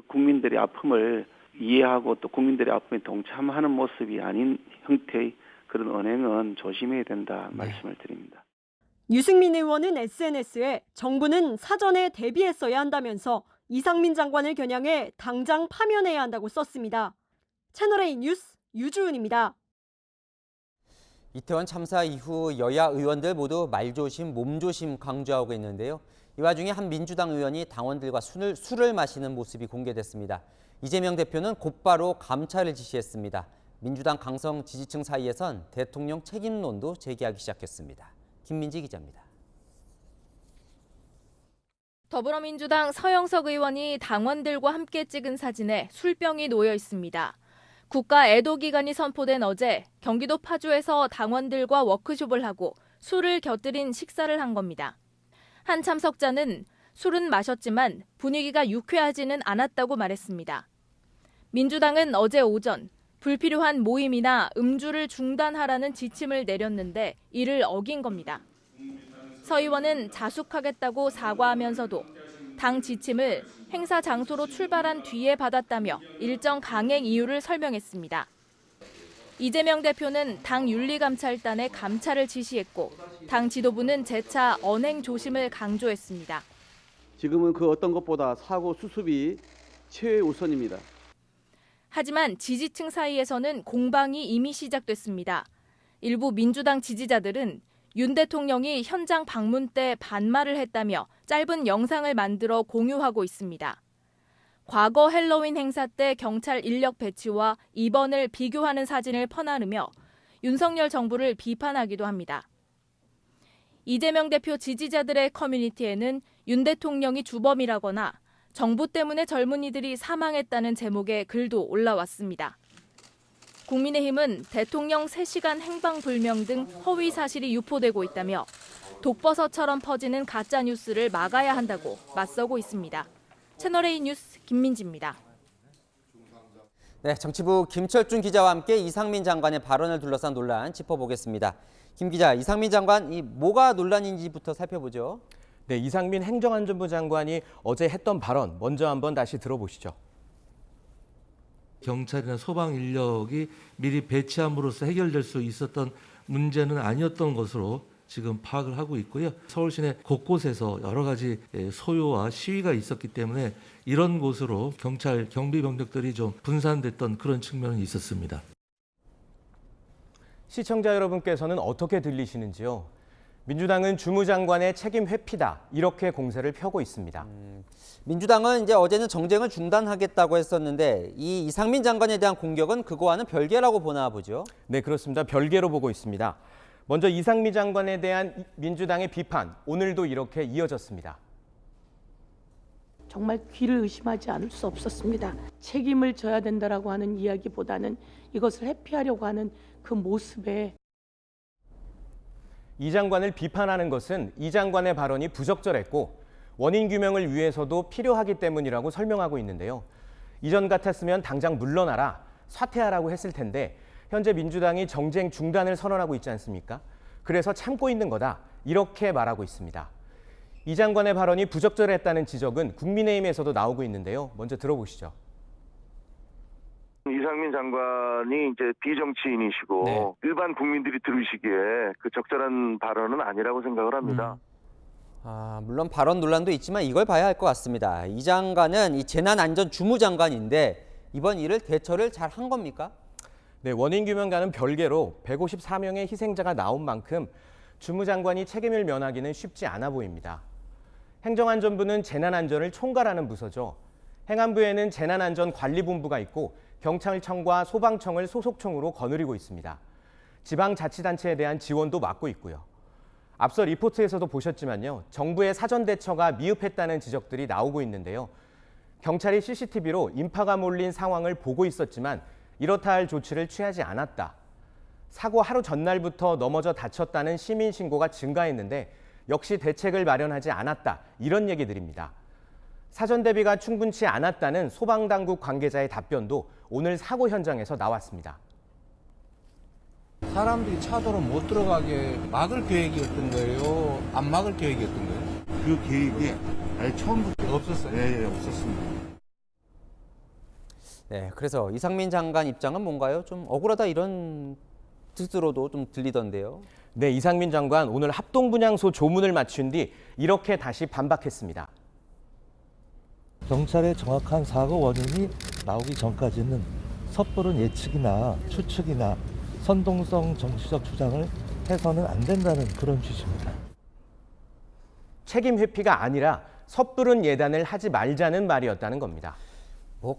국민들의 아픔을 이해하고 또 국민들의 아픔에 동참하는 모습이 아닌 형태의 그런 언행은 조심해야 된다 말씀을 드립니다. 유승민 의원은 SNS에 정부는 사전에 대비했어야 한다면서 이상민 장관을 겨냥해 당장 파면해야 한다고 썼습니다. 채널A 뉴스 유주은입니다. 이태원 참사 이후 여야 의원들 모두 말조심, 몸조심 강조하고 있는데요. 이 와중에 한 민주당 의원이 당원들과 술을 마시는 모습이 공개됐습니다. 이재명 대표는 곧바로 감찰을 지시했습니다. 민주당 강성 지지층 사이에선 대통령 책임론도 제기하기 시작했습니다. 김민지 기자입니다. 더불어민주당 서영석 의원이 당원들과 함께 찍은 사진에 술병이 놓여 있습니다. 국가 애도 기간이 선포된 어제 경기도 파주에서 당원들과 워크숍을 하고 술을 곁들인 식사를 한 겁니다. 한 참석자는 술은 마셨지만 분위기가 유쾌하지는 않았다고 말했습니다. 민주당은 어제 오전 불필요한 모임이나 음주를 중단하라는 지침을 내렸는데 이를 어긴 겁니다. 서 의원은 자숙하겠다고 사과하면서도 당 지침을 행사 장소로 출발한 뒤에 받았다며 일정 강행 이유를 설명했습니다. 이재명 대표는 당 윤리감찰단에 감찰을 지시했고 당 지도부는 재차 언행 조심을 강조했습니다. 지금은 그 어떤 것보다 사고 수습이 최우선입니다. 하지만 지지층 사이에서는 공방이 이미 시작됐습니다. 일부 민주당 지지자들은 윤 대통령이 현장 방문 때 반말을 했다며 짧은 영상을 만들어 공유하고 있습니다. 과거 헬로윈 행사 때 경찰 인력 배치와 이번을 비교하는 사진을 퍼나르며 윤석열 정부를 비판하기도 합니다. 이재명 대표 지지자들의 커뮤니티에는 윤 대통령이 주범이라거나 정부 때문에 젊은이들이 사망했다는 제목의 글도 올라왔습니다. 국민의힘은 대통령 3시간 행방불명 등 허위 사실이 유포되고 있다며 독버섯처럼 퍼지는 가짜 뉴스를 막아야 한다고 맞서고 있습니다. 채널A 뉴스 김민지입니다. 네, 정치부 김철준 기자와 함께 이상민 장관의 발언을 둘러싼 논란 짚어보겠습니다. 김 기자, 이상민 장관, 뭐가 논란인지부터 살펴보죠. 네, 이상민 행정안전부 장관이 어제 했던 발언 먼저 한번 다시 들어보시죠. 경찰이나 소방 인력이 미리 배치함으로써 해결될 수 있었던 문제는 아니었던 것으로 지금 파악을 하고 있고요. 서울 시내 곳곳에서 여러 가지 소요와 시위가 있었기 때문에 이런 곳으로 경찰 경비 병력들이 좀 분산됐던 그런 측면은 있었습니다. 시청자 여러분께서는 어떻게 들리시는지요? 민주당은 주무장관의 책임 회피다 이렇게 공세를 펴고 있습니다. 민주당은 이제 어제는 정쟁을 중단하겠다고 했었는데 이 이상민 장관에 대한 공격은 그거와는 별개라고 보나 보죠? 네, 그렇습니다. 별개로 보고 있습니다. 먼저 이상민 장관에 대한 민주당의 비판, 오늘도 이렇게 이어졌습니다. 정말 귀를 의심하지 않을 수 없었습니다. 책임을 져야 된다라고 하는 이야기보다는 이것을 회피하려고 하는 그 모습에 이 장관을 비판하는 것은 이 장관의 발언이 부적절했고 원인 규명을 위해서도 필요하기 때문이라고 설명하고 있는데요. 이전 같았으면 당장 물러나라, 사퇴하라고 했을 텐데 현재 민주당이 정쟁 중단을 선언하고 있지 않습니까? 그래서 참고 있는 거다, 이렇게 말하고 있습니다. 이 장관의 발언이 부적절했다는 지적은 국민의힘에서도 나오고 있는데요. 먼저 들어보시죠. 이상민 장관이 이제 비정치인이시고 네. 일반 국민들이 들으시기에 그 적절한 발언은 아니라고 생각을 합니다. 물론 발언 논란도 있지만 이걸 봐야 할 것 같습니다. 이 장관은 이 재난안전주무장관인데 이번 일을 대처를 잘 한 겁니까? 네, 원인규명과는 별개로 154명의 희생자가 나온 만큼 주무장관이 책임을 면하기는 쉽지 않아 보입니다. 행정안전부는 재난안전을 총괄하는 부서죠. 행안부에는 재난안전관리본부가 있고 경찰청과 소방청을 소속청으로 거느리고 있습니다. 지방자치단체에 대한 지원도 맡고 있고요. 앞서 리포트에서도 보셨지만요. 정부의 사전 대처가 미흡했다는 지적들이 나오고 있는데요. 경찰이 CCTV로 인파가 몰린 상황을 보고 있었지만 이렇다 할 조치를 취하지 않았다. 사고 하루 전날부터 넘어져 다쳤다는 시민 신고가 증가했는데 역시 대책을 마련하지 않았다. 이런 얘기들입니다. 사전 대비가 충분치 않았다는 소방당국 관계자의 답변도 오늘 사고 현장에서 나왔습니다. 사람들이 차도로 못 들어가게 막을 계획이었던 거예요? 안 막을 계획이었던 거예요? 그 계획이 아예 처음부터 없었어요? 네, 없었습니다. 네, 그래서 이상민 장관 입장은 뭔가요? 좀 억울하다 이런 뜻으로도 좀 들리던데요. 네, 이상민 장관 오늘 합동분향소 조문을 마친 뒤 이렇게 다시 반박했습니다. 경찰의 정확한 사고 원인이 나오기 전까지는 섣부른 예측이나 추측이나 선동성 정치적 주장을 해서는 안 된다는 그런 취지입니다. 책임 회피가 아니라 섣부른 예단을 하지 말자는 말이었다는 겁니다.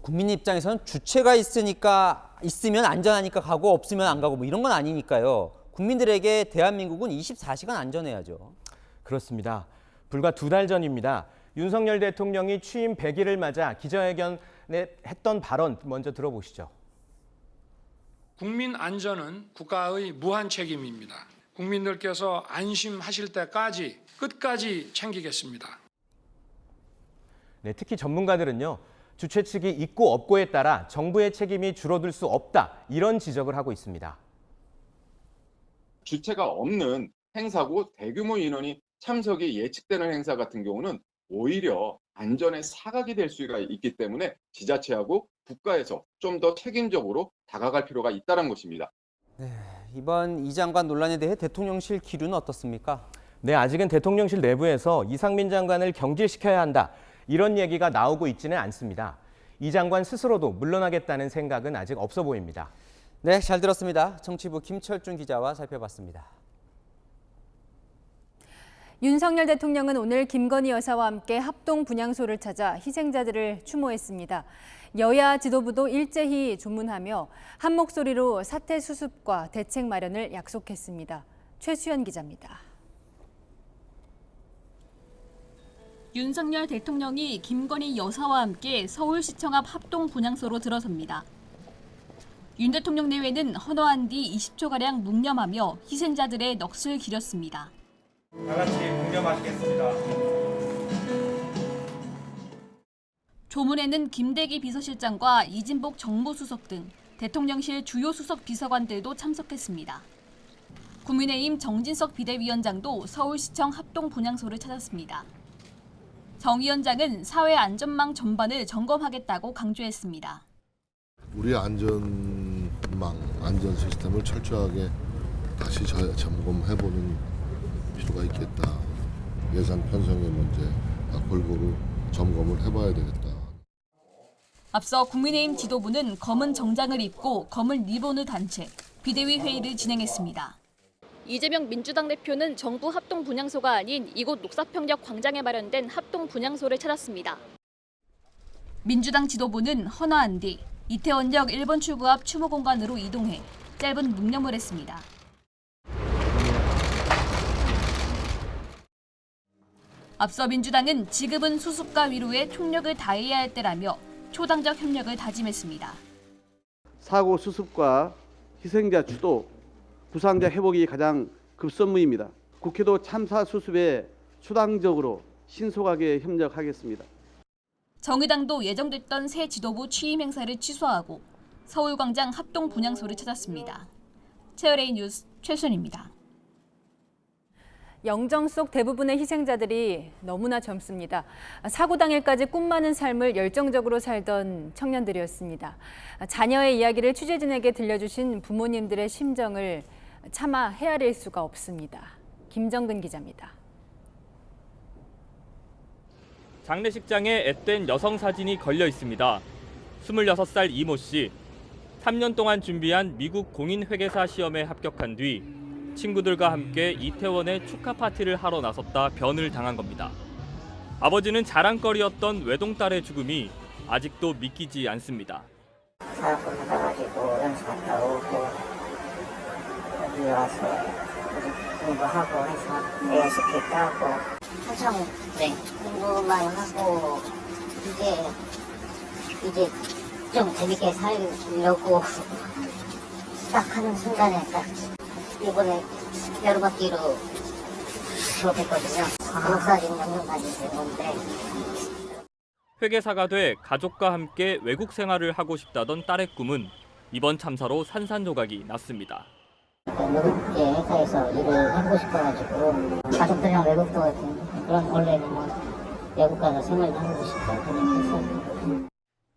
국민 입장에서는 주체가 있으면 안전하니까 가고 없으면 안 가고 이런 건 아니니까요. 국민들에게 대한민국은 24시간 안전해야죠. 그렇습니다. 불과 2달 전입니다. 윤석열 대통령이 취임 100일을 맞아 기자회견에 했던 발언 먼저 들어보시죠. 국민 안전은 국가의 무한 책임입니다. 국민들께서 안심하실 때까지 끝까지 챙기겠습니다. 네, 특히 전문가들은요. 주최 측이 있고 없고에 따라 정부의 책임이 줄어들 수 없다. 이런 지적을 하고 있습니다. 주체가 없는 행사고 대규모 인원이 참석이 예측되는 행사 같은 경우는 오히려 안전에 사각이 될 수가 있기 때문에 지자체하고 국가에서 좀 더 책임적으로 다가갈 필요가 있다는 것입니다. 네, 이번 이 장관 논란에 대해 대통령실 기류는 어떻습니까? 네, 아직은 대통령실 내부에서 이상민 장관을 경질시켜야 한다. 이런 얘기가 나오고 있지는 않습니다. 이 장관 스스로도 물러나겠다는 생각은 아직 없어 보입니다. 네, 잘 들었습니다. 정치부 김철준 기자와 살펴봤습니다. 윤석열 대통령은 오늘 김건희 여사와 함께 합동 분향소를 찾아 희생자들을 추모했습니다. 여야 지도부도 일제히 조문하며 한 목소리로 사태 수습과 대책 마련을 약속했습니다. 최수연 기자입니다. 윤석열 대통령이 김건희 여사와 함께 서울시청 앞 합동 분향소로 들어섭니다. 윤 대통령 내외는 헌화한 뒤 20초가량 묵념하며 희생자들의 넋을 기렸습니다. 다 같이 묵념하시겠습니다. 조문에는 김대기 비서실장과 이진복 정무수석 등 대통령실 주요 수석 비서관들도 참석했습니다. 국민의힘 정진석 비대위원장도 서울시청 합동 분향소를 찾았습니다. 정 위원장은 사회 안전망 전반을 점검하겠다고 강조했습니다. 우리 안전망, 안전 시스템을 철저하게 다시 점검해보는 필요가 있겠다. 예산 편성의 문제 골고루 점검을 해봐야 되겠다. 앞서 국민의힘 지도부는 검은 정장을 입고 검은 리본을 단 채 비대위 회의를 진행했습니다. 이재명 민주당 대표는 정부 합동 분향소가 아닌 이곳 녹사평역 광장에 마련된 합동 분향소를 찾았습니다. 민주당 지도부는 헌화한 뒤 이태원역 1번 출구 앞 추모 공간으로 이동해 짧은 묵념을 했습니다. 앞서 민주당은 지금은 수습과 위로에 총력을 다해야 할 때라며 초당적 협력을 다짐했습니다. 사고 수습과 희생자 주도, 부상자 회복이 가장 급선무입니다. 국회도 참사 수습에 초당적으로 신속하게 협력하겠습니다. 정의당도 예정됐던 새 지도부 취임 행사를 취소하고 서울광장 합동 분향소를 찾았습니다. 채널A 뉴스 최순입니다. 영정 속 대부분의 희생자들이 너무나 젊습니다. 사고 당일까지 꿈 많은 삶을 열정적으로 살던 청년들이었습니다. 자녀의 이야기를 취재진에게 들려주신 부모님들의 심정을 차마 헤아릴 수가 없습니다. 김정근 기자입니다. 장례식장에 앳된 여성 사진이 걸려 있습니다. 26살 이모 씨. 3년 동안 준비한 미국 공인회계사 시험에 합격한 뒤 친구들과 함께 이태원에 축하 파티를 하러 나섰다 변을 당한 겁니다. 아버지는 자랑거리였던 외동딸의 죽음이 아직도 믿기지 않습니다. 사업을 받아가지고 연수 갔다 오고 여기 와서 공부하고 해서 AICP 따고 한참 공부만 하고 이제 좀 재밌게 살려고 시작하는 순간에 딱 이번에 여름학기로 졸업했거든요. 목사진 영문까지 배웠는데 회계사가 돼 가족과 함께 외국 생활을 하고 싶다던 딸의 꿈은 이번 참사로 산산조각이 났습니다. 외국계 회사에서 일을 해보고 싶어가지고 가족들이랑 외국도 그런 원래는 외국 가서 생활도 하고 싶고 그래서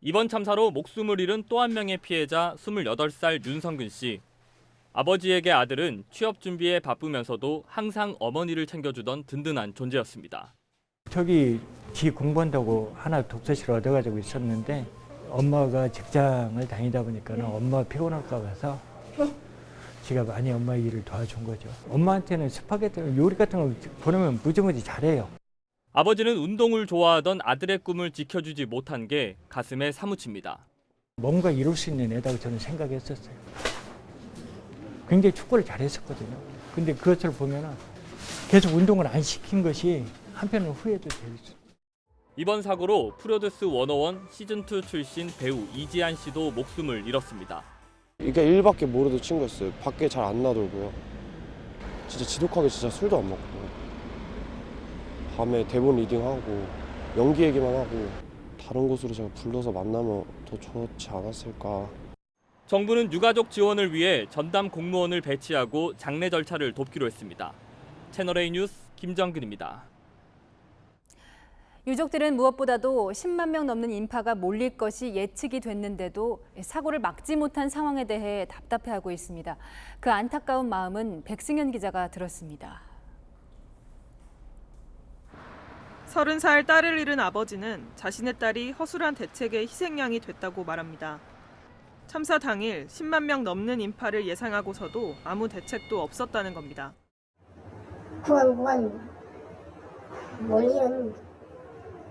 이번 참사로 목숨을 잃은 또 한 명의 피해자 28살 윤성근 씨. 아버지에게 아들은 취업 준비에 바쁘면서도 항상 어머니를 챙겨주던 든든한 존재였습니다. 저기 지 공부한다고 하나 독서실 얻어가지고 있었는데 엄마가 직장을 다니다 보니까 엄마 피곤할까 봐서 지가 많이 엄마 일을 도와준 거죠. 엄마한테는 스파게티 요리 같은 거 보내면 무지무지 잘해요. 아버지는 운동을 좋아하던 아들의 꿈을 지켜주지 못한 게 가슴에 사무칩니다. 뭔가 이룰 수 있는 애다고 저는 생각했었어요. 굉장히 축구를 잘했었거든요. 근데 그것을 보면 계속 운동을 안 시킨 것이 한편으로 후회도 되고 있어요. 이번 사고로 프로듀스 101 시즌2 출신 배우 이지한 씨도 목숨을 잃었습니다. 이게 일밖에 모르도 친구였어요. 밖에 잘 안 나돌고요. 진짜 지독하게 진짜 술도 안 먹고 밤에 대본 리딩하고 연기 얘기만 하고 다른 곳으로 제가 불러서 만나면 더 좋지 않았을까. 정부는 유가족 지원을 위해 전담 공무원을 배치하고 장례 절차를 돕기로 했습니다. 채널A 뉴스 김정근입니다. 유족들은 무엇보다도 10만 명 넘는 인파가 몰릴 것이 예측이 됐는데도 사고를 막지 못한 상황에 대해 답답해하고 있습니다. 그 안타까운 마음은 백승현 기자가 들었습니다. 30살 딸을 잃은 아버지는 자신의 딸이 허술한 대책의 희생양이 됐다고 말합니다. 참사 당일 10만 명 넘는 인파를 예상하고서도 아무 대책도 없었다는 겁니다. 구원 몰리는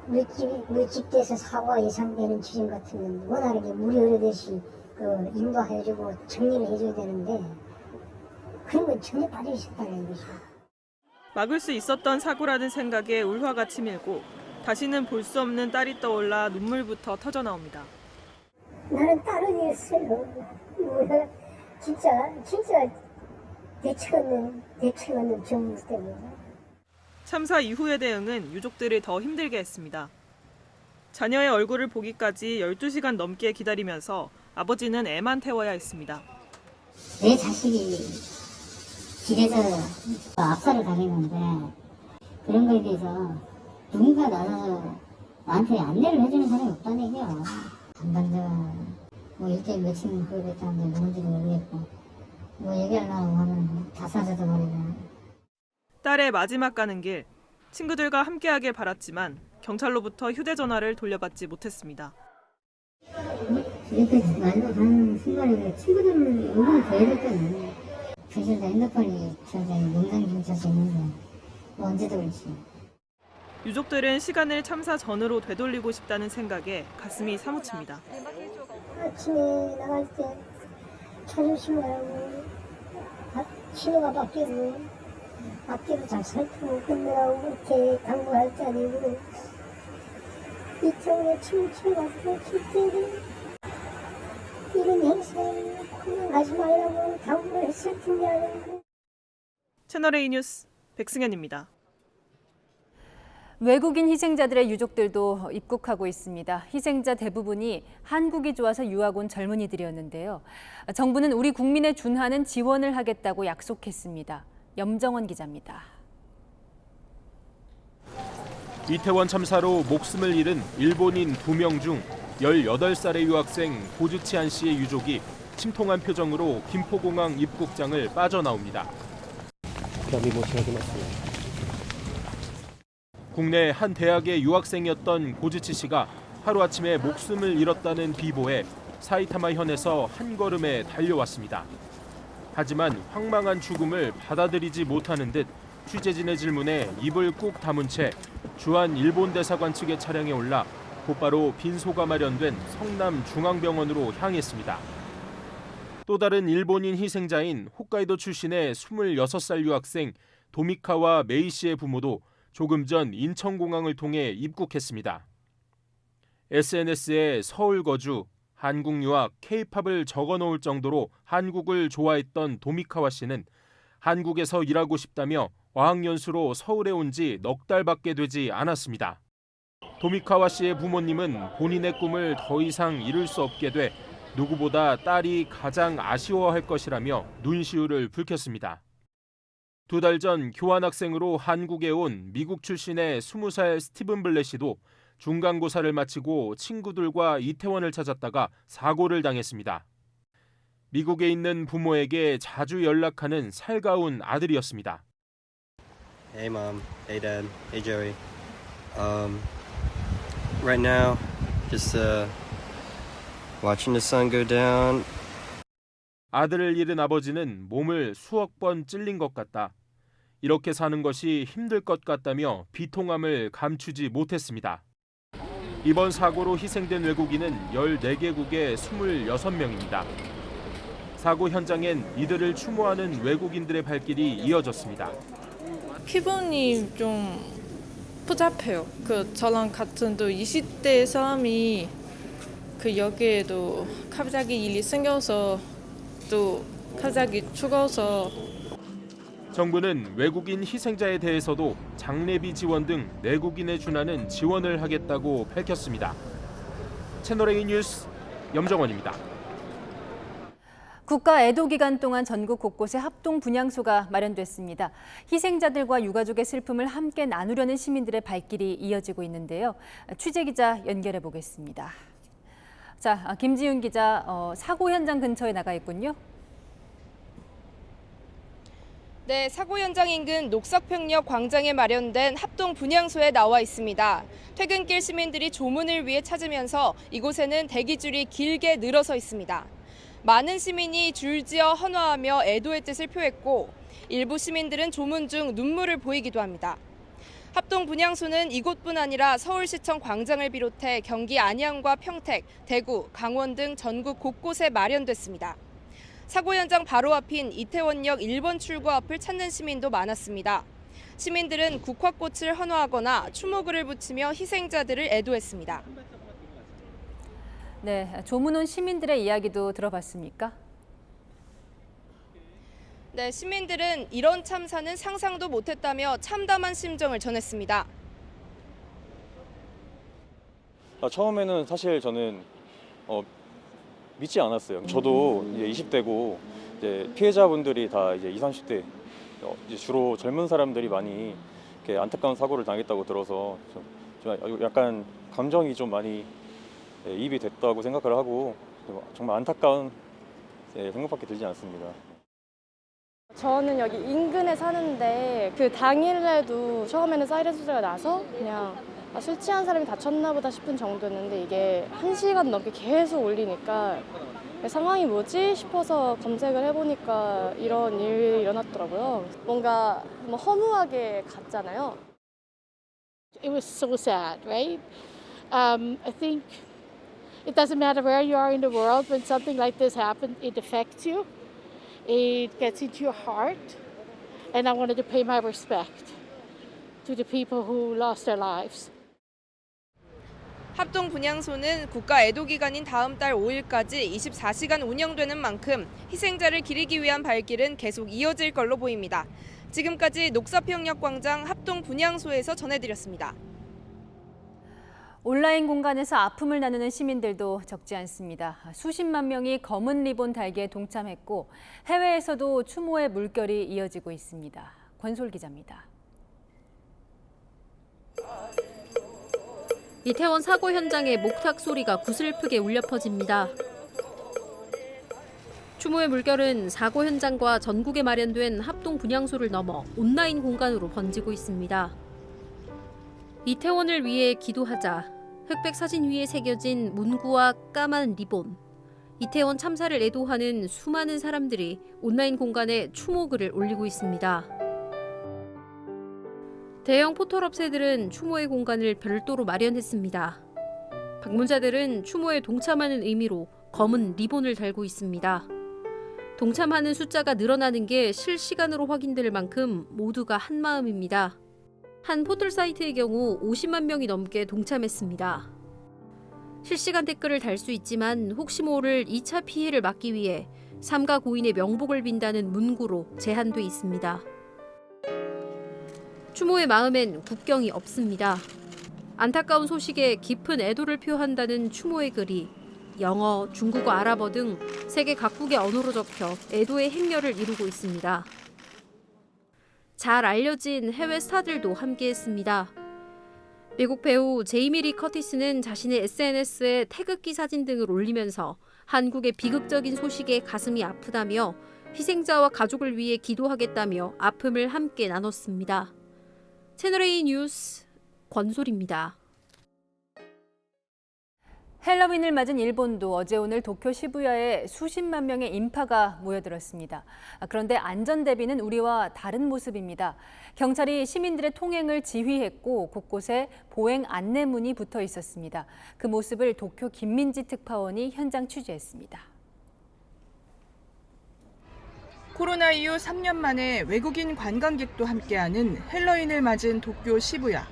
밀집돼서 사고가 예상되는 지점 같으면 원활하게 물이 흐르듯이 인도해주고 정리를 해줘야 되는데 그런 건 전혀 빠져 있었다는 것이죠. 막을 수 있었던 사고라는 생각에 울화가 치밀고 다시는 볼 수 없는 딸이 떠올라 눈물부터 터져나옵니다. 나는 다른 일했어요. 진짜 대책 없는 정부 때문에. 참사 이후의 대응은 유족들을 더 힘들게 했습니다. 자녀의 얼굴을 보기까지 12시간 넘게 기다리면서 아버지는 애만 태워야 했습니다. 내 자식이 길에서 압사를 당했는데 그런 거에 대해서 누군가 나서서 나한테 안내를 해주는 사람이 없다는 얘기야. 담당자가 일대일 며칠 그랬다는데 누군지도 모르겠고 얘기하려고 하면 다 사져서 말이야. 딸의 마지막 가는 길, 친구들과 함께하길 바랐지만 경찰로부터 휴대전화를 돌려받지 못했습니다. 이렇게 말로 가는 순간에 친구들을 얼굴을 뵈야 될 거야. 사실 다 핸드폰이 농장 경찰서 있는데 언제도 그렇지. 유족들은 시간을 참사 전으로 되돌리고 싶다는 생각에 가슴이 사무칩니다. 아침에 나갈 때 차 조심하라고, 신호가 바뀌고 앞뒤로 잘 살피고 끝내라고 그렇게 당부할 때 아니고 이쪽에 춤추러 가서 그때는 이런 행사에 가지 말라고 당부를 했을 텐데 아니고. 채널A 뉴스 백승현입니다. 외국인 희생자들의 유족들도 입국하고 있습니다. 희생자 대부분이 한국이 좋아서 유학 온 젊은이들이었는데요. 정부는 우리 국민에 준하는 지원을 하겠다고 약속했습니다. 염정원 기자입니다. 이태원 참사로 목숨을 잃은 일본인 2명 중 18살의 유학생 고즈치한 씨의 유족이 침통한 표정으로 김포공항 입국장을 빠져나옵니다. 국내 한 대학의 유학생이었던 고즈치 씨가 하루아침에 목숨을 잃었다는 비보에 사이타마 현에서 한 걸음에 달려왔습니다. 하지만 황망한 죽음을 받아들이지 못하는 듯 취재진의 질문에 입을 꾹 다문 채 주한 일본 대사관 측의 차량에 올라 곧바로 빈소가 마련된 성남중앙병원으로 향했습니다. 또 다른 일본인 희생자인 홋카이도 출신의 26살 유학생 도미카와 메이 씨의 부모도 조금 전 인천공항을 통해 입국했습니다. SNS에 서울 거주, 한국 유학, K-팝을 적어놓을 정도로 한국을 좋아했던 도미카와 씨는 한국에서 일하고 싶다며 어학연수로 서울에 온 지 넉 달밖에 되지 않았습니다. 도미카와 씨의 부모님은 본인의 꿈을 더 이상 이룰 수 없게 돼 누구보다 딸이 가장 아쉬워할 것이라며 눈시울을 붉혔습니다. 2달 전 교환학생으로 한국에 온 미국 출신의 20살 스티븐 블렛이도 중간고사를 마치고 친구들과 이태원을 찾았다가 사고를 당했습니다. 미국에 있는 부모에게 자주 연락하는 살가운 아들이었습니다. Hey mom, hey dad, hey Joey. Right now, just watching the sun go down. 아들을 잃은 아버지는 몸을 수억 번 찔린 것 같다. 이렇게 사는 것이 힘들 것 같다며 비통함을 감추지 못했습니다. 이번 사고로 희생된 외국인은 14개국의 26명입니다. 사고 현장엔 이들을 추모하는 외국인들의 발길이 이어졌습니다. 기분이 좀 복잡해요. 저랑 같은 또 20대 사람이 여기에도 갑자기 일이 생겨서 또 갑자기 죽어서. 정부는 외국인 희생자에 대해서도 장례비 지원 등 내국인에 준하는 지원을 하겠다고 밝혔습니다. 채널A 뉴스 염정원입니다. 국가 애도 기간 동안 전국 곳곳에 합동 분향소가 마련됐습니다. 희생자들과 유가족의 슬픔을 함께 나누려는 시민들의 발길이 이어지고 있는데요. 취재 기자 연결해 보겠습니다. 자, 김지윤 기자, 사고 현장 근처에 나가 있군요. 네, 사고 현장 인근 녹석평역 광장에 마련된 합동 분향소에 나와 있습니다. 퇴근길 시민들이 조문을 위해 찾으면서 이곳에는 대기줄이 길게 늘어서 있습니다. 많은 시민이 줄지어 헌화하며 애도의 뜻을 표했고 일부 시민들은 조문 중 눈물을 보이기도 합니다. 합동 분향소는 이곳뿐 아니라 서울시청 광장을 비롯해 경기 안양과 평택, 대구, 강원 등 전국 곳곳에 마련됐습니다. 사고 현장 바로 앞인 이태원역 1번 출구 앞을 찾는 시민도 많았습니다. 시민들은 국화꽃을 헌화하거나 추모글을 붙이며 희생자들을 애도했습니다. 네, 조문온 시민들의 이야기도 들어봤습니까? 네, 시민들은 이런 참사는 상상도 못했다며 참담한 심정을 전했습니다. 처음에는 사실 저는 믿지 않았어요. 저도 이제 20대고 이제 피해자분들이 다 이제 20, 30대 이제 주로 젊은 사람들이 많이 이렇게 안타까운 사고를 당했다고 들어서 좀 약간 감정이 좀 많이 이입이 됐다고 생각을 하고 정말 안타까운 생각밖에 들지 않습니다. 저는 여기 인근에 사는데 그 당일에도 처음에는 사이렌 소리가 나서 그냥 술 취한 사람이 다쳤나 보다 싶은 정도였는데 이게 1시간 넘게 계속 울리니까 상황이 뭐지 싶어서 검색을 해보니까 이런 일이 일어났더라고요. 뭔가 허무하게 갔잖아요. It was so sad, right? I think it doesn't matter where you are in the world, when something like this happens, it affects you. It gets into your heart. And I wanted to pay my respect to the people who lost their lives. 합동 분향소는 국가 애도기간인 다음 달 5일까지 24시간 운영되는 만큼 희생자를 기리기 위한 발길은 계속 이어질 걸로 보입니다. 지금까지 녹사평역광장 합동 분향소에서 전해드렸습니다. 온라인 공간에서 아픔을 나누는 시민들도 적지 않습니다. 수십만 명이 검은 리본 달기에 동참했고 해외에서도 추모의 물결이 이어지고 있습니다. 권솔 기자입니다. 이태원 사고 현장에 목탁 소리가 구슬프게 울려 퍼집니다. 추모의 물결은 사고 현장과 전국에 마련된 합동 분향소를 넘어 온라인 공간으로 번지고 있습니다. 이태원을 위해 기도하자, 흑백 사진 위에 새겨진 문구와 까만 리본, 이태원 참사를 애도하는 수많은 사람들이 온라인 공간에 추모글을 올리고 있습니다. 대형 포털업체들은 추모의 공간을 별도로 마련했습니다. 방문자들은 추모에 동참하는 의미로 검은 리본을 달고 있습니다. 동참하는 숫자가 늘어나는 게 실시간으로 확인될 만큼 모두가 한마음입니다. 한 포털 사이트의 경우 50만 명이 넘게 동참했습니다. 실시간 댓글을 달 수 있지만 혹시 모를 2차 피해를 막기 위해 삼가 고인의 명복을 빈다는 문구로 제한돼 있습니다. 추모의 마음엔 국경이 없습니다. 안타까운 소식에 깊은 애도를 표한다는 추모의 글이 영어, 중국어, 아랍어 등 세계 각국의 언어로 적혀 애도의 행렬을 이루고 있습니다. 잘 알려진 해외 스타들도 함께했습니다. 미국 배우 제이미 리 커티스는 자신의 SNS에 태극기 사진 등을 올리면서 한국의 비극적인 소식에 가슴이 아프다며 희생자와 가족을 위해 기도하겠다며 아픔을 함께 나눴습니다. 채널A 뉴스 권솔입니다. 헬로윈을 맞은 일본도 어제 오늘 도쿄 시부야에 수십만 명의 인파가 모여들었습니다. 그런데 안전 대비는 우리와 다른 모습입니다. 경찰이 시민들의 통행을 지휘했고 곳곳에 보행 안내문이 붙어 있었습니다. 그 모습을 도쿄 김민지 특파원이 현장 취재했습니다. 코로나 이후 3년 만에 외국인 관광객도 함께하는 헬로윈을 맞은 도쿄 시부야.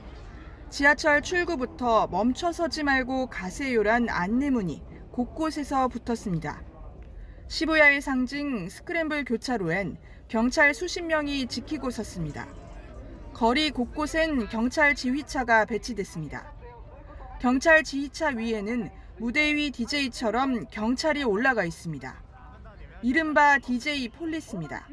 지하철 출구부터 멈춰서지 말고 가세요란 안내문이 곳곳에서 붙었습니다. 시부야의 상징 스크램블 교차로엔 경찰 수십 명이 지키고 섰습니다. 거리 곳곳엔 경찰 지휘차가 배치됐습니다. 경찰 지휘차 위에는 무대 위 DJ처럼 경찰이 올라가 있습니다. 이른바 DJ 폴리스입니다.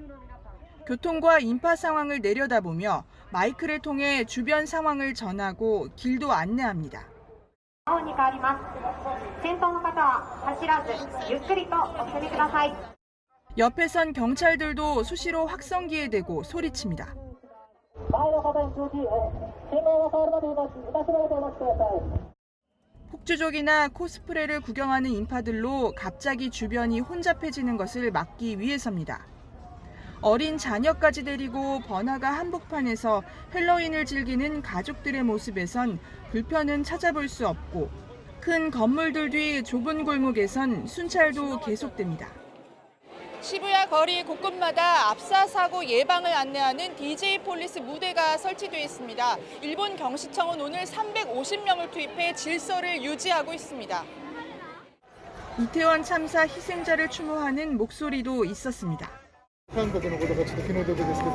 교통과 인파 상황을 내려다보며 마이크를 통해 주변 상황을 전하고 길도 안내합니다. 옆에선 경찰들도 수시로 확성기에 대고 소리칩니다. 폭주족이나 코스프레를 구경하는 인파들로 갑자기 주변이 혼잡해지는 것을 막기 위해서입니다. 어린 자녀까지 데리고 번화가 한복판에서 헬로윈을 즐기는 가족들의 모습에선 불편은 찾아볼 수 없고 큰 건물들 뒤 좁은 골목에선 순찰도 계속됩니다. 시부야 거리 곳곳마다 압사 사고 예방을 안내하는 DJ 폴리스 무대가 설치되어 있습니다. 일본 경시청은 오늘 350명을 투입해 질서를 유지하고 있습니다. 이태원 참사 희생자를 추모하는 목소리도 있었습니다. 韓国のことがちょっと気の毒ですけど、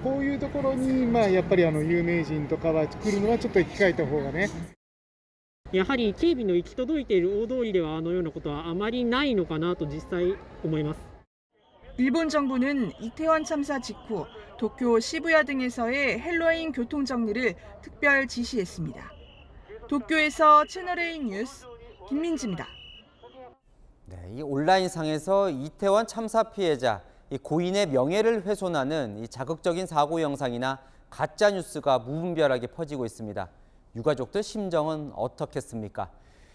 こういうところにやっぱり有名人とかは来るのはちょっと控えた方がね。やはり警備の行き届いている大通りではようなことはあまりないのかなと実際思います。 일본 정부는 이태원 참사 직후 도쿄 시부야 등에서의 헬로윈 교통 정리를 특별 지시했습니다. 도쿄에서 채널A 뉴스 김민지입니다. 네, 이 온라인상에서 이태원 참사 피해자 이 고인의 명예를 훼손하는 이 자극적인 사고 영상이나 가짜 뉴스가 무분별하게 퍼지고 있습니다. 유가족들 심정은 어떻겠습니까?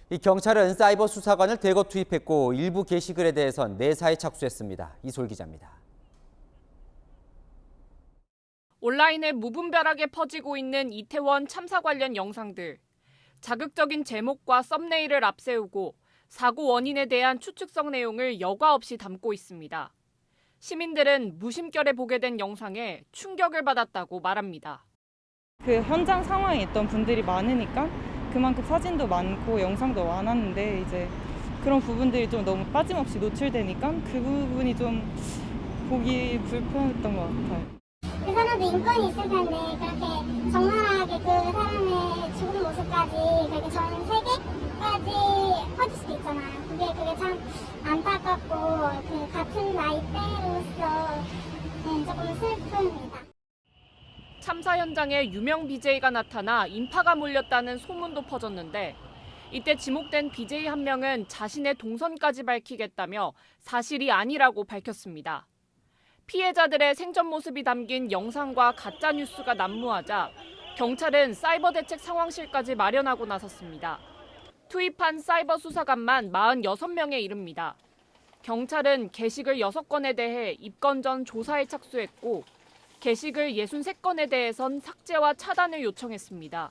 이 경찰은 사이버 수사관을 대거 투입했고 일부 게시글에 대해선 내사에 착수했습니다. 이솔 기자입니다. 온라인에 무분별하게 퍼지고 있는 이태원 참사 관련 영상들. 자극적인 제목과 썸네일을 앞세우고 사고 원인에 대한 추측성 내용을 여과 없이 담고 있습니다. 시민들은 무심결에 보게 된 영상에 충격을 받았다고 말합니다. 그 현장 상황에 있던 분들이 많으니까 그만큼 사진도 많고 영상도 많았는데 이제 그런 부분들이 좀 너무 빠짐없이 노출되니까 그 부분이 좀 보기 불편했던 것 같아요. 그 사람도 인권이 있을 텐데 그렇게 적나라하게 그 사람의 죽은 모습까지 그렇게 전 세계까지 퍼질 수도 있잖아요. 그게 참 안타깝고 그 같은 나이대로서 조금 슬픕니다. 참사 현장에 유명 BJ가 나타나 인파가 몰렸다는 소문도 퍼졌는데 이때 지목된 BJ 한 명은 자신의 동선까지 밝히겠다며 사실이 아니라고 밝혔습니다. 피해자들의 생전 모습이 담긴 영상과 가짜 뉴스가 난무하자 경찰은 사이버 대책 상황실까지 마련하고 나섰습니다. 투입한 사이버 수사관만 46명에 이릅니다. 경찰은 게시글 6건에 대해 입건 전 조사에 착수했고 게시글 63건에 대해선 삭제와 차단을 요청했습니다.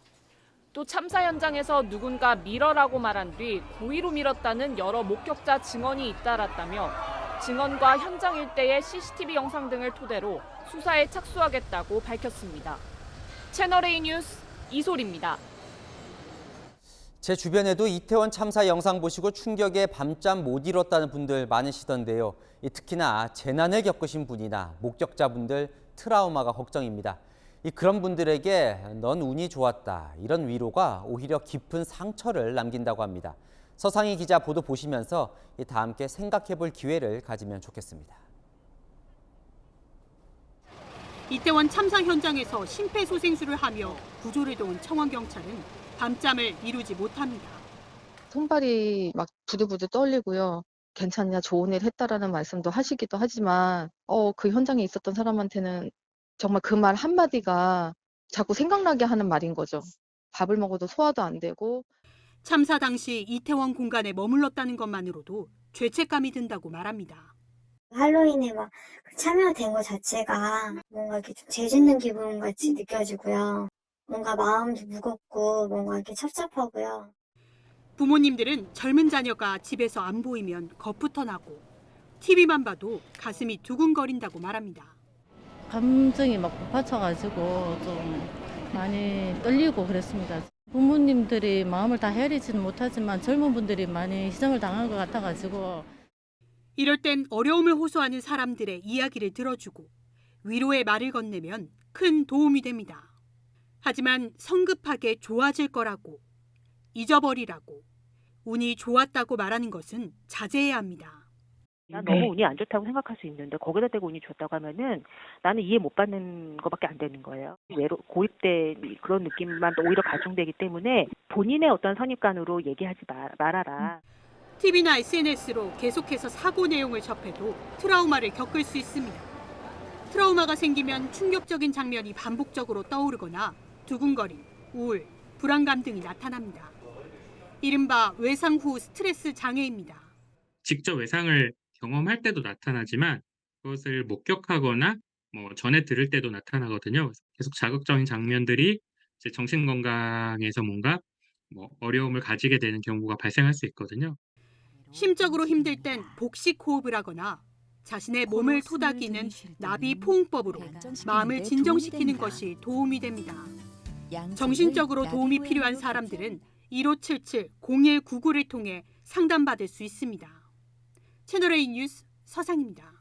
또 참사 현장에서 누군가 밀어라고 말한 뒤 고의로 밀었다는 여러 목격자 증언이 잇따랐다며 증언과 현장 일대의 CCTV 영상 등을 토대로 수사에 착수하겠다고 밝혔습니다. 채널A 뉴스 이솔입니다. 제 주변에도 이태원 참사 영상 보시고 충격에 밤잠 못 이뤘다는 분들 많으시던데요. 특히나 재난을 겪으신 분이나 목격자분들 트라우마가 걱정입니다. 그런 분들에게 넌 운이 좋았다 이런 위로가 오히려 깊은 상처를 남긴다고 합니다. 서상희 기자 보도 보시면서 다 함께 생각해 볼 기회를 가지면 좋겠습니다. 이태원 참사 현장에서 심폐소생술을 하며 구조를 도운 청원경찰은 밤잠을 이루지 못합니다. 손발이 막 부들부들 떨리고요. 괜찮냐, 좋은 일 했다라는 말씀도 하시기도 하지만 그 현장에 있었던 사람한테는 정말 그 말 한마디가 자꾸 생각나게 하는 말인 거죠. 밥을 먹어도 소화도 안 되고. 참사 당시 이태원 공간에 머물렀다는 것만으로도 죄책감이 든다고 말합니다. 할로윈에 막 참여된 것 자체가 뭔가 이렇게 좀 죄짓는 기분 같이 느껴지고요. 뭔가 마음도 무겁고 뭔가 이렇게 찹찹하고요. 부모님들은 젊은 자녀가 집에서 안 보이면 겁부터 나고 TV만 봐도 가슴이 두근거린다고 말합니다. 감정이 막 북받쳐가지고 좀 많이 떨리고 그랬습니다. 부모님들이 마음을 다 헤아리지는 못하지만 젊은 분들이 많이 희생을 당한 것 같아가지고. 이럴 땐 어려움을 호소하는 사람들의 이야기를 들어주고 위로의 말을 건네면 큰 도움이 됩니다. 하지만 성급하게 좋아질 거라고, 잊어버리라고, 운이 좋았다고 말하는 것은 자제해야 합니다. 난 너무 운이 안 좋다고 생각할 수 있는데 거기다 대고 운이 좋다고 하면은 나는 이해 못 받는 것밖에 안 되는 거예요. 고입된 그런 느낌만 오히려 가중되기 때문에 본인의 어떤 선입관으로 얘기하지 말아라. TV나 SNS로 계속해서 사고 내용을 접해도 트라우마를 겪을 수 있습니다. 트라우마가 생기면 충격적인 장면이 반복적으로 떠오르거나 두근거림, 우울, 불안감 등이 나타납니다. 이른바 외상 후 스트레스 장애입니다. 직접 외상을 경험할 때도 나타나지만 그것을 목격하거나 전에 들을 때도 나타나거든요. 계속 자극적인 장면들이 이제 정신 건강에서 뭔가 어려움을 가지게 되는 경우가 발생할 수 있거든요. 심적으로 힘들 땐 복식 호흡을 하거나 자신의 몸을 토닥이는 나비 포옹법으로 마음을 진정시키는 것이 도움이 됩니다. 정신적으로 도움이 필요한 사람들은 1577-0199를 통해 상담받을 수 있습니다. 채널A 뉴스 서상입니다.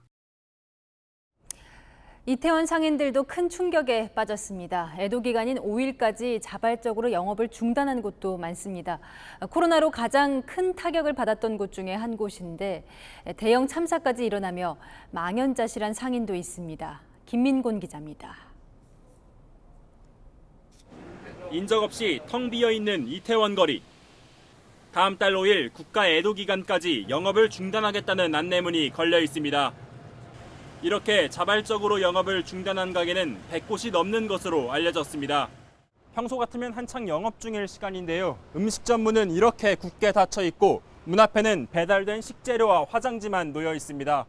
이태원 상인들도 큰 충격에 빠졌습니다. 애도 기간인 5일까지 자발적으로 영업을 중단한 곳도 많습니다. 코로나로 가장 큰 타격을 받았던 곳 중에 한 곳인데 대형 참사까지 일어나며 망연자실한 상인도 있습니다. 김민곤 기자입니다. 인적 없이 텅 비어있는 이태원 거리. 다음 달 5일 국가 애도 기간까지 영업을 중단하겠다는 안내문이 걸려 있습니다. 이렇게 자발적으로 영업을 중단한 가게는 100곳이 넘는 것으로 알려졌습니다. 평소 같으면 한창 영업 중일 시간인데요. 음식점 문은 이렇게 굳게 닫혀 있고 문 앞에는 배달된 식재료와 화장지만 놓여 있습니다.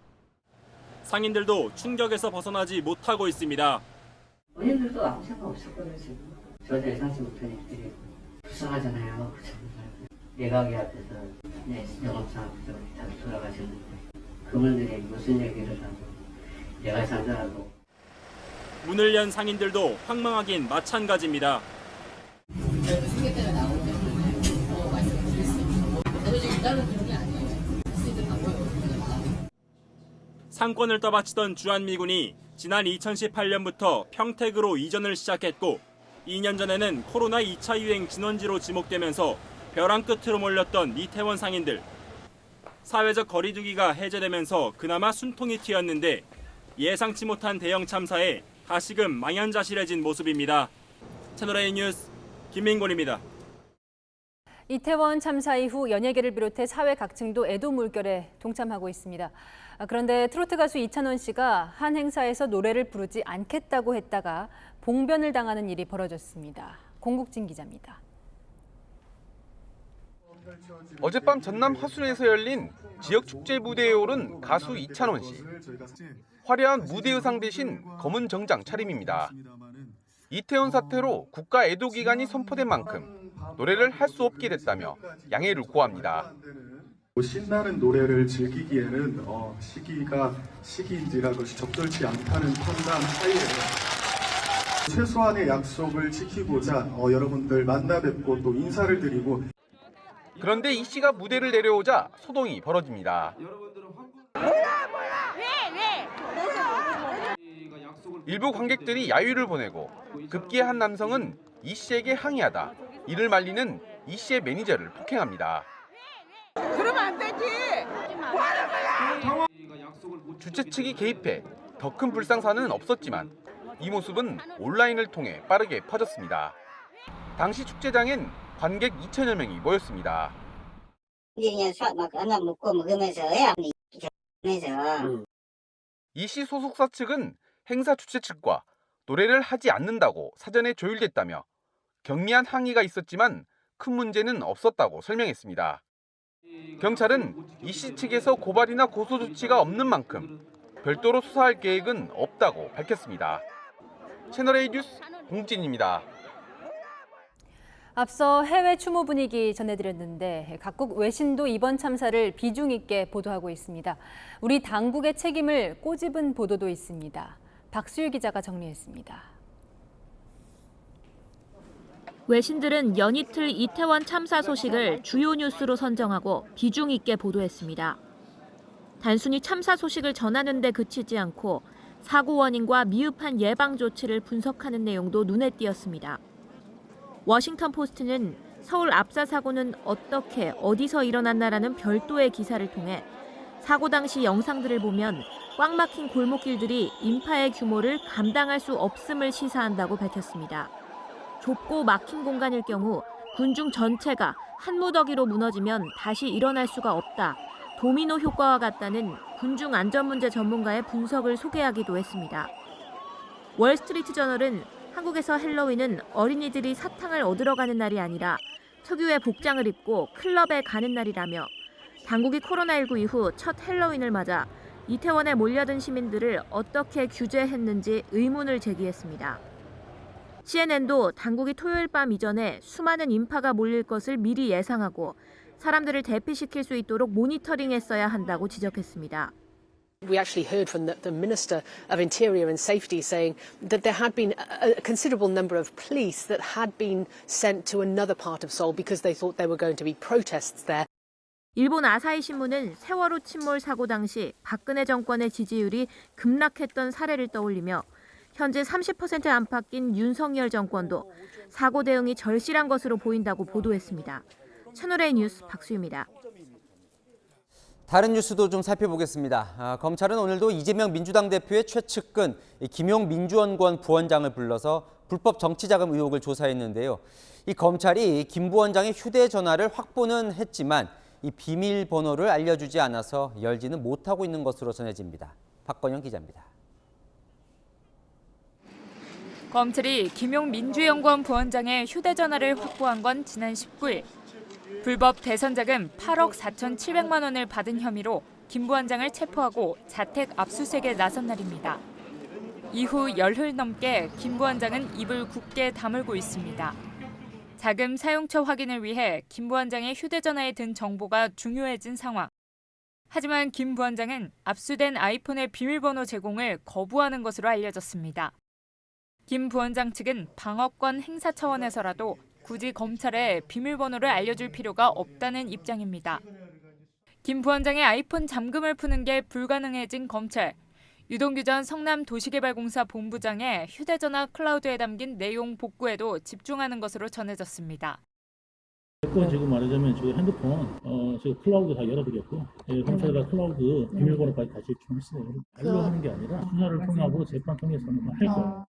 상인들도 충격에서 벗어나지 못하고 있습니다. 본인들도 아무 생각 없었거든요. 지금. 저도 예상치 못한 일들이 불쌍하잖아요. 내 가게 앞에서 영업사업부터 다 돌아가셨는데 그분들이 무슨 얘기를 하고 내가 산다고. 문을 연 상인들도 황망하긴 마찬가지입니다. 승객대가 나오는데 말씀드렸습니다. 저도 지금 다른 그런 게 아니에요. 상권을 떠받치던 주한미군이 지난 2018년부터 평택으로 이전을 시작했고 2년 전에는 코로나 2차 유행 진원지로 지목되면서 벼랑 끝으로 몰렸던 이태원 상인들. 사회적 거리두기가 해제되면서 그나마 숨통이 트였는데 예상치 못한 대형 참사에 다시금 망연자실해진 모습입니다. 채널A 뉴스 김민곤입니다. 이태원 참사 이후 연예계를 비롯해 사회 각층도 애도 물결에 동참하고 있습니다. 그런데 트로트 가수 이찬원 씨가 한 행사에서 노래를 부르지 않겠다고 했다가 봉변을 당하는 일이 벌어졌습니다. 공국진 기자입니다. 어젯밤 전남 화순에서 열린 지역 축제 무대에 오른 가수 이찬원 씨. 화려한 무대 의상 대신 검은 정장 차림입니다. 이태원 사태로 국가 애도 기간이 선포된 만큼 노래를 할 수 없게 됐다며 양해를 구합니다. 신나는 노래를 즐기기에는 시기인지라 것이 적절치 않다는 판단 하에 최소한의 약속을 지키고자 여러분들 만나 뵙고 또 인사를 드리고. 그런데 이 씨가 무대를 내려오자 소동이 벌어집니다. 일부 관객들이 야유를 보내고 급기야 한 남성은 이 씨에게 항의하다 이를 말리는 이 씨의 매니저를 폭행합니다. 그러면 안 되지. 뭐 하는 거야? 주최 측이 개입해 더 큰 불상사는 없었지만 이 모습은 온라인을 통해 빠르게 퍼졌습니다. 당시 축제장엔 관객 2천여 명이 모였습니다. 이 씨 소속사 측은 행사 주최 측과 노래를 하지 않는다고 사전에 조율됐다며 경미한 항의가 있었지만 큰 문제는 없었다고 설명했습니다. 경찰은 이 씨 측에서 고발이나 고소 조치가 없는 만큼 별도로 수사할 계획은 없다고 밝혔습니다. 채널A 뉴스 공진입니다. 앞서 해외 추모 분위기 전해드렸는데 각국 외신도 이번 참사를 비중 있게 보도하고 있습니다. 우리 당국의 책임을 꼬집은 보도도 있습니다. 박수일 기자가 정리했습니다. 외신들은 연이틀 이태원 참사 소식을 주요 뉴스로 선정하고 비중 있게 보도했습니다. 단순히 참사 소식을 전하는 데 그치지 않고 사고 원인과 미흡한 예방 조치를 분석하는 내용도 눈에 띄었습니다. 워싱턴 포스트는 서울 압사 사고는 어떻게 어디서 일어났나라는 별도의 기사를 통해 사고 당시 영상들을 보면 꽉 막힌 골목길들이 인파의 규모를 감당할 수 없음을 시사한다고 밝혔습니다. 좁고 막힌 공간일 경우 군중 전체가 한 무더기로 무너지면 다시 일어날 수가 없다. 도미노 효과와 같다는 군중 안전 문제 전문가의 분석을 소개하기도 했습니다. 월스트리트 저널은 한국에서 헬로윈은 어린이들이 사탕을 얻으러 가는 날이 아니라 특유의 복장을 입고 클럽에 가는 날이라며 당국이 코로나19 이후 첫 헬로윈을 맞아 이태원에 몰려든 시민들을 어떻게 규제했는지 의문을 제기했습니다. CNN도 당국이 토요일 밤 이전에 수많은 인파가 몰릴 것을 미리 예상하고 사람들을 대피시킬 수 있도록 모니터링했어야 한다고 지적했습니다. We actually heard from the Minister of Interior and Safety saying that there had been a considerable number of police that had been sent to another part of Seoul because they thought there were going to be protests there. 일본 아사히 신문은 세월호 침몰 사고 당시 박근혜 정권의 지지율이 급락했던 사례를 떠올리며 현재 30% 안팎인 윤석열 정권도 사고 대응이 절실한 것으로 보인다고 보도했습니다. 채널A 뉴스 박수유입니다. 다른 뉴스도 좀 살펴보겠습니다. 검찰은 오늘도 이재명 민주당 대표의 최측근 김용 민주연구원 부원장을 불러서 불법 정치자금 의혹을 조사했는데요. 이 검찰이 김 부원장의 휴대전화를 확보는 했지만 이 비밀번호를 알려주지 않아서 열지는 못하고 있는 것으로 전해집니다. 박건영 기자입니다. 검찰이 김용 민주연구원 부원장의 휴대전화를 확보한 건 지난 19일. 불법 대선자금 8억 4,700만 원을 받은 혐의로 김 부원장을 체포하고 자택 압수수색에 나선 날입니다. 이후 열흘 넘게 김 부원장은 입을 굳게 다물고 있습니다. 자금 사용처 확인을 위해 김 부원장의 휴대전화에 든 정보가 중요해진 상황. 하지만 김 부원장은 압수된 아이폰의 비밀번호 제공을 거부하는 것으로 알려졌습니다. 김 부원장 측은 방어권 행사 차원에서라도 굳이 검찰에 비밀번호를 알려줄 필요가 없다는 입장입니다. 김 부원장의 아이폰 잠금을 푸는 게 불가능해진 검찰. 유동규 전 성남도시개발공사 본부장의 휴대전화 클라우드에 담긴 내용 복구에도 집중하는 것으로 전해졌습니다. 지금 말하자면 저희 핸드폰 저희 클라우드 다 열어드렸고 검찰에다 클라우드 비밀번호까지 다시 입력했어요. 말로 하는 게 아니라 수사를 통하고 재판 통해서는 할 거예요.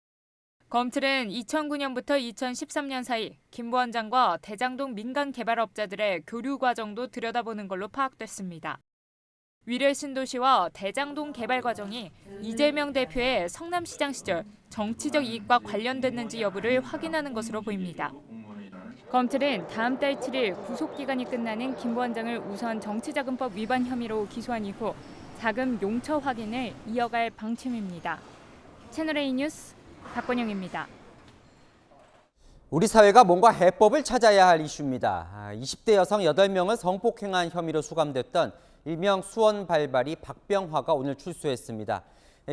검찰은 2009년부터 2013년 사이 김 부원장과 대장동 민간 개발업자들의 교류 과정도 들여다보는 걸로 파악됐습니다. 위례 신도시와 대장동 개발 과정이 이재명 대표의 성남시장 시절 정치적 이익과 관련됐는지 여부를 확인하는 것으로 보입니다. 검찰은 다음 달 7일 구속기간이 끝나는 김 부원장을 우선 정치자금법 위반 혐의로 기소한 이후 자금 용처 확인을 이어갈 방침입니다. 채널A 뉴스 박건영입니다. 우리 사회가 뭔가 해법을 찾아야 할 이슈입니다. 20대 여성 8명을 성폭행한 혐의로 수감됐던 일명 수원 발발이 박병화가 오늘 출소했습니다.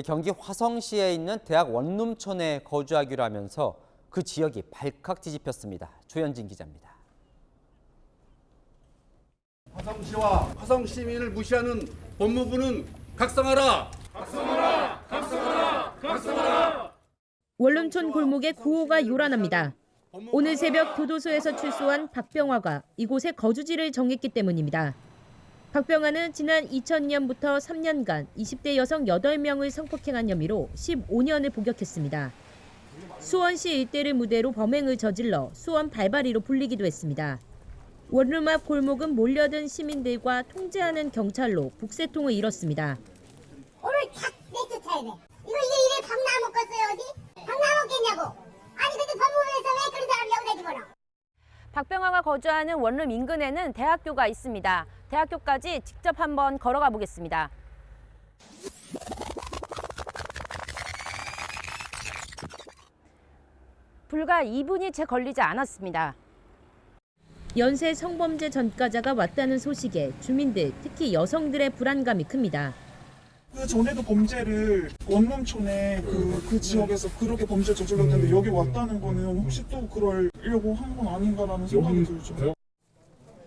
경기 화성시에 있는 대학 원룸촌에 거주하기로 하면서 그 지역이 발칵 뒤집혔습니다. 조현진 기자입니다. 화성시와 화성 시민을 무시하는 법무부는 각성하라! 각성하라! 각성하라! 각성하라! 원룸촌 골목에 구호가 요란합니다. 오늘 새벽 교도소에서 출소한 박병화가 이곳에 거주지를 정했기 때문입니다. 박병화는 지난 2000년부터 3년간 20대 여성 8명을 성폭행한 혐의로 15년을 복역했습니다. 수원시 일대를 무대로 범행을 저질러 수원 발발이로 불리기도 했습니다. 원룸 앞 골목은 몰려든 시민들과 통제하는 경찰로 북새통을 이뤘습니다. 오늘 탁 내쫓아야 돼. 이래 밥 나먹겠어요 어디? 밥 나먹겠냐고. 아니 근데 법무부에서 왜 그런 사람 여기다 집어넣어? 박병화가 거주하는 원룸 인근에는 대학교가 있습니다. 대학교까지 직접 한번 걸어가 보겠습니다. 불과 2분이 채 걸리지 않았습니다. 연쇄 성범죄 전과자가 왔다는 소식에 주민들, 특히 여성들의 불안감이 큽니다. 그 전에도 범죄를 원룸촌에 그 지역에서 그렇게 범죄 저질렀는데 여기 왔다는 거는 혹시 또 그러려고 한 건 아닌가라는 생각이 들죠.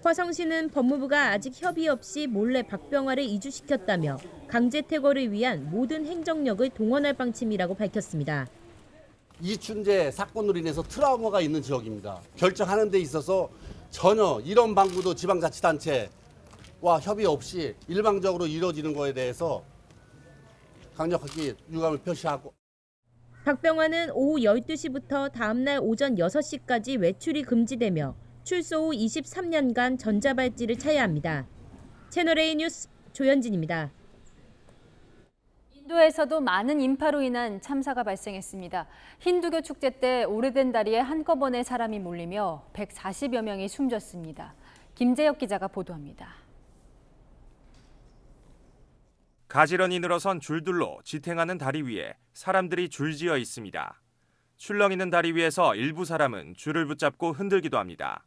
화성시는 법무부가 아직 협의 없이 몰래 박병화를 이주시켰다며 강제 퇴거를 위한 모든 행정력을 동원할 방침이라고 밝혔습니다. 이춘재 사건으로 인해서 트라우마가 있는 지역입니다. 결정하는 데 있어서 전혀 이런 방구도 지방자치단체와 협의 없이 일방적으로 이루어지는 거에 대해서 강력하게 유감을 표시하고. 박병화는 오후 12시부터 다음날 오전 6시까지 외출이 금지되며 출소 후 23년간 전자발찌를 차야 합니다. 채널A 뉴스 조현진입니다. 인도에서도 많은 인파로 인한 참사가 발생했습니다. 힌두교 축제 때 오래된 다리에 한꺼번에 사람이 몰리며 140여 명이 숨졌습니다. 김재혁 기자가 보도합니다. 가지런히 늘어선 줄들로 지탱하는 다리 위에 사람들이 줄지어 있습니다. 출렁이는 다리 위에서 일부 사람은 줄을 붙잡고 흔들기도 합니다.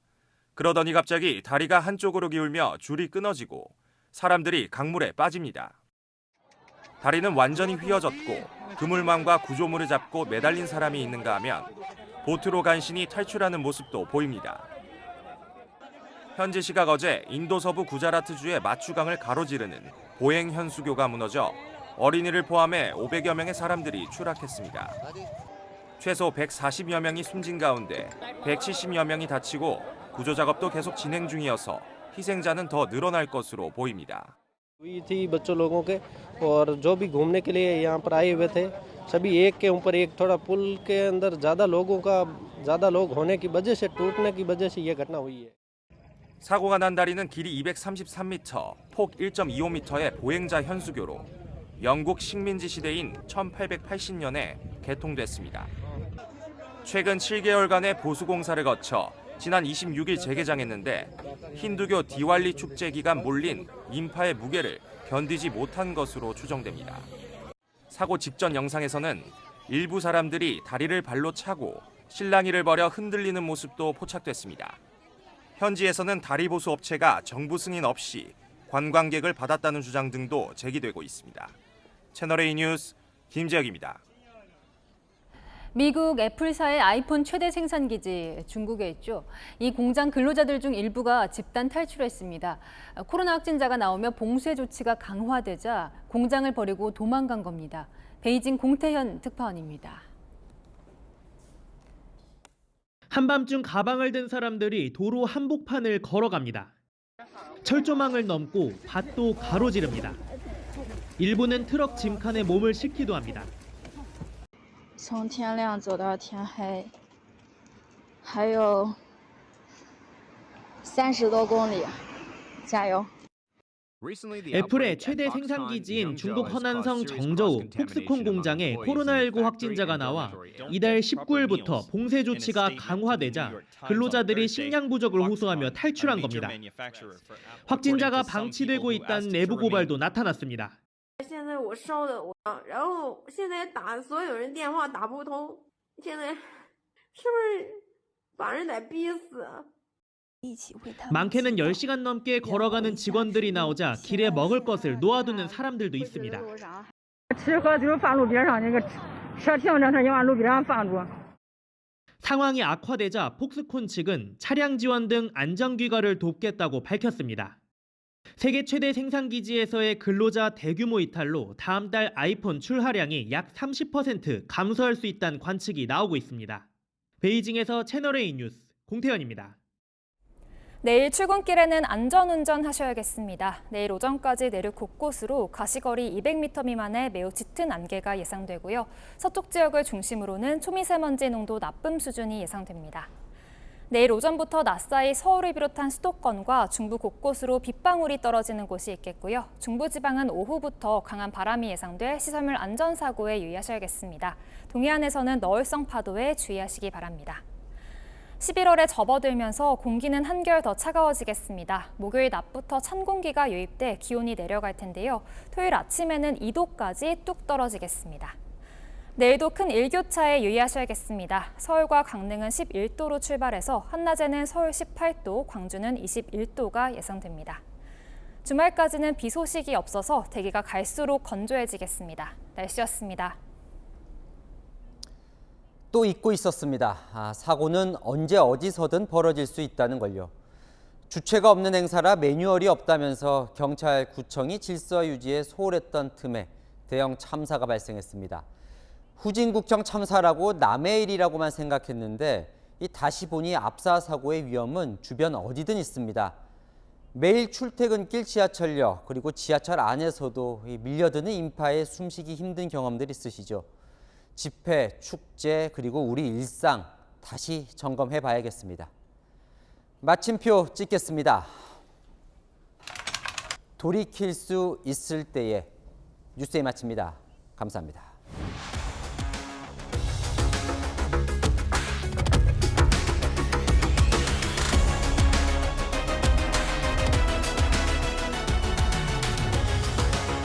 그러더니 갑자기 다리가 한쪽으로 기울며 줄이 끊어지고 사람들이 강물에 빠집니다. 다리는 완전히 휘어졌고 그물망과 구조물을 잡고 매달린 사람이 있는가 하면 보트로 간신히 탈출하는 모습도 보입니다. 현지 시각 어제 인도 서부 구자라트주의 마추강을 가로지르는 보행 현수교가 무너져 어린이를 포함해 500여 명의 사람들이 추락했습니다. 최소 140여 명이 숨진 가운데 170여 명이 다치고 구조 작업도 계속 진행 중이어서 희생자는 더 늘어날 것으로 보입니다. थी बच्चों लोगों के और जो भी घूमने के लिए यहाँ पर आए हुए थे सभी एक के ऊपर एक थोड़ा पुल के अंदर ज़्यादा लोग होने की वजह से टूटने की वजह से ये घटना हुई है. 사고가 난 다리는 길이 233m, 폭 1.25m의 보행자 현수교로 영국 식민지 시대인 1880년에 개통됐습니다. 최근 7개월간의 보수 공사를 거쳐 지난 26일 재개장했는데 힌두교 디왈리 축제 기간 몰린 인파의 무게를 견디지 못한 것으로 추정됩니다. 사고 직전 영상에서는 일부 사람들이 다리를 발로 차고 실랑이를 벌여 흔들리는 모습도 포착됐습니다. 현지에서는 다리 보수 업체가 정부 승인 없이 관광객을 받았다는 주장 등도 제기되고 있습니다. 채널A 뉴스 김재혁입니다. 미국 애플사의 아이폰 최대 생산 기지 중국에 있죠. 이 공장 근로자들 중 일부가 집단 탈출했습니다. 코로나 확진자가 나오며 봉쇄 조치가 강화되자 공장을 버리고 도망간 겁니다. 베이징 공태현 특파원입니다. 한밤중 가방을 든 사람들이 도로 한복판을 걸어갑니다. 철조망을 넘고 밭도 가로지릅니다. 일부는 트럭 짐칸에 몸을 싣기도 합니다. 从天亮走到天黑，还有30多公里，加油！ 애플의 최대 생산 기지인 중국 허난성 정저우 폭스콘 공장에 코로나19 확진자가 나와 이달 19일부터 봉쇄 조치가 강화되자 근로자들이 식량 부족을 호소하며 탈출한 겁니다. 확진자가 방치되고 있다는 내부 고발도 나타났습니다. 现在我烧的，然后现在打所有人电话打不通，现在是不是把人得逼死？ 많게는 10시간 넘게 걸어가는 직원들이 나오자 길에 먹을 것을 놓아두는 사람들도 있습니다. 吃喝就是放路边上那个车停着，他就往路边上放住。 상황이 악화되자 폭스콘 측은 차량 지원 등 안전 귀가를 돕겠다고 밝혔습니다. 세계 최대 생산 기지에서의 근로자 대규모 이탈로 다음 달 아이폰 출하량이 약 30% 감소할 수 있다는 관측이 나오고 있습니다. 베이징에서 채널A 뉴스 공태현입니다. 내일 출근길에는 안전운전 하셔야겠습니다. 내일 오전까지 내륙 곳곳으로 가시거리 200m 미만의 매우 짙은 안개가 예상되고요. 서쪽 지역을 중심으로는 초미세먼지 농도 나쁨 수준이 예상됩니다. 내일 오전부터 낮 사이 서울을 비롯한 수도권과 중부 곳곳으로 빗방울이 떨어지는 곳이 있겠고요. 중부지방은 오후부터 강한 바람이 예상돼 시설물 안전사고에 유의하셔야겠습니다. 동해안에서는 너울성 파도에 주의하시기 바랍니다. 11월에 접어들면서 공기는 한결 더 차가워지겠습니다. 목요일 낮부터 찬 공기가 유입돼 기온이 내려갈 텐데요. 토요일 아침에는 2도까지 뚝 떨어지겠습니다. 내일도 큰 일교차에 유의하셔야겠습니다. 서울과 강릉은 11도로 출발해서 한낮에는 서울 18도, 광주는 21도가 예상됩니다. 주말까지는 비 소식이 없어서 대기가 갈수록 건조해지겠습니다. 날씨였습니다. 또 잊고 있었습니다. 사고는 언제 어디서든 벌어질 수 있다는 걸요. 주체가 없는 행사라 매뉴얼이 없다면서 경찰 구청이 질서 유지에 소홀했던 틈에 대형 참사가 발생했습니다. 후진국청 참사라고 남의 일이라고만 생각했는데 다시 보니 압사 사고의 위험은 주변 어디든 있습니다. 매일 출퇴근길 지하철역 그리고 지하철 안에서도 밀려드는 인파에 숨쉬기 힘든 경험들 있으시죠. 집회, 축제 그리고 우리 일상 다시 점검해 봐야겠습니다. 마침표 찍겠습니다. 돌이킬 수 있을 때에 뉴스에 마칩니다. 감사합니다.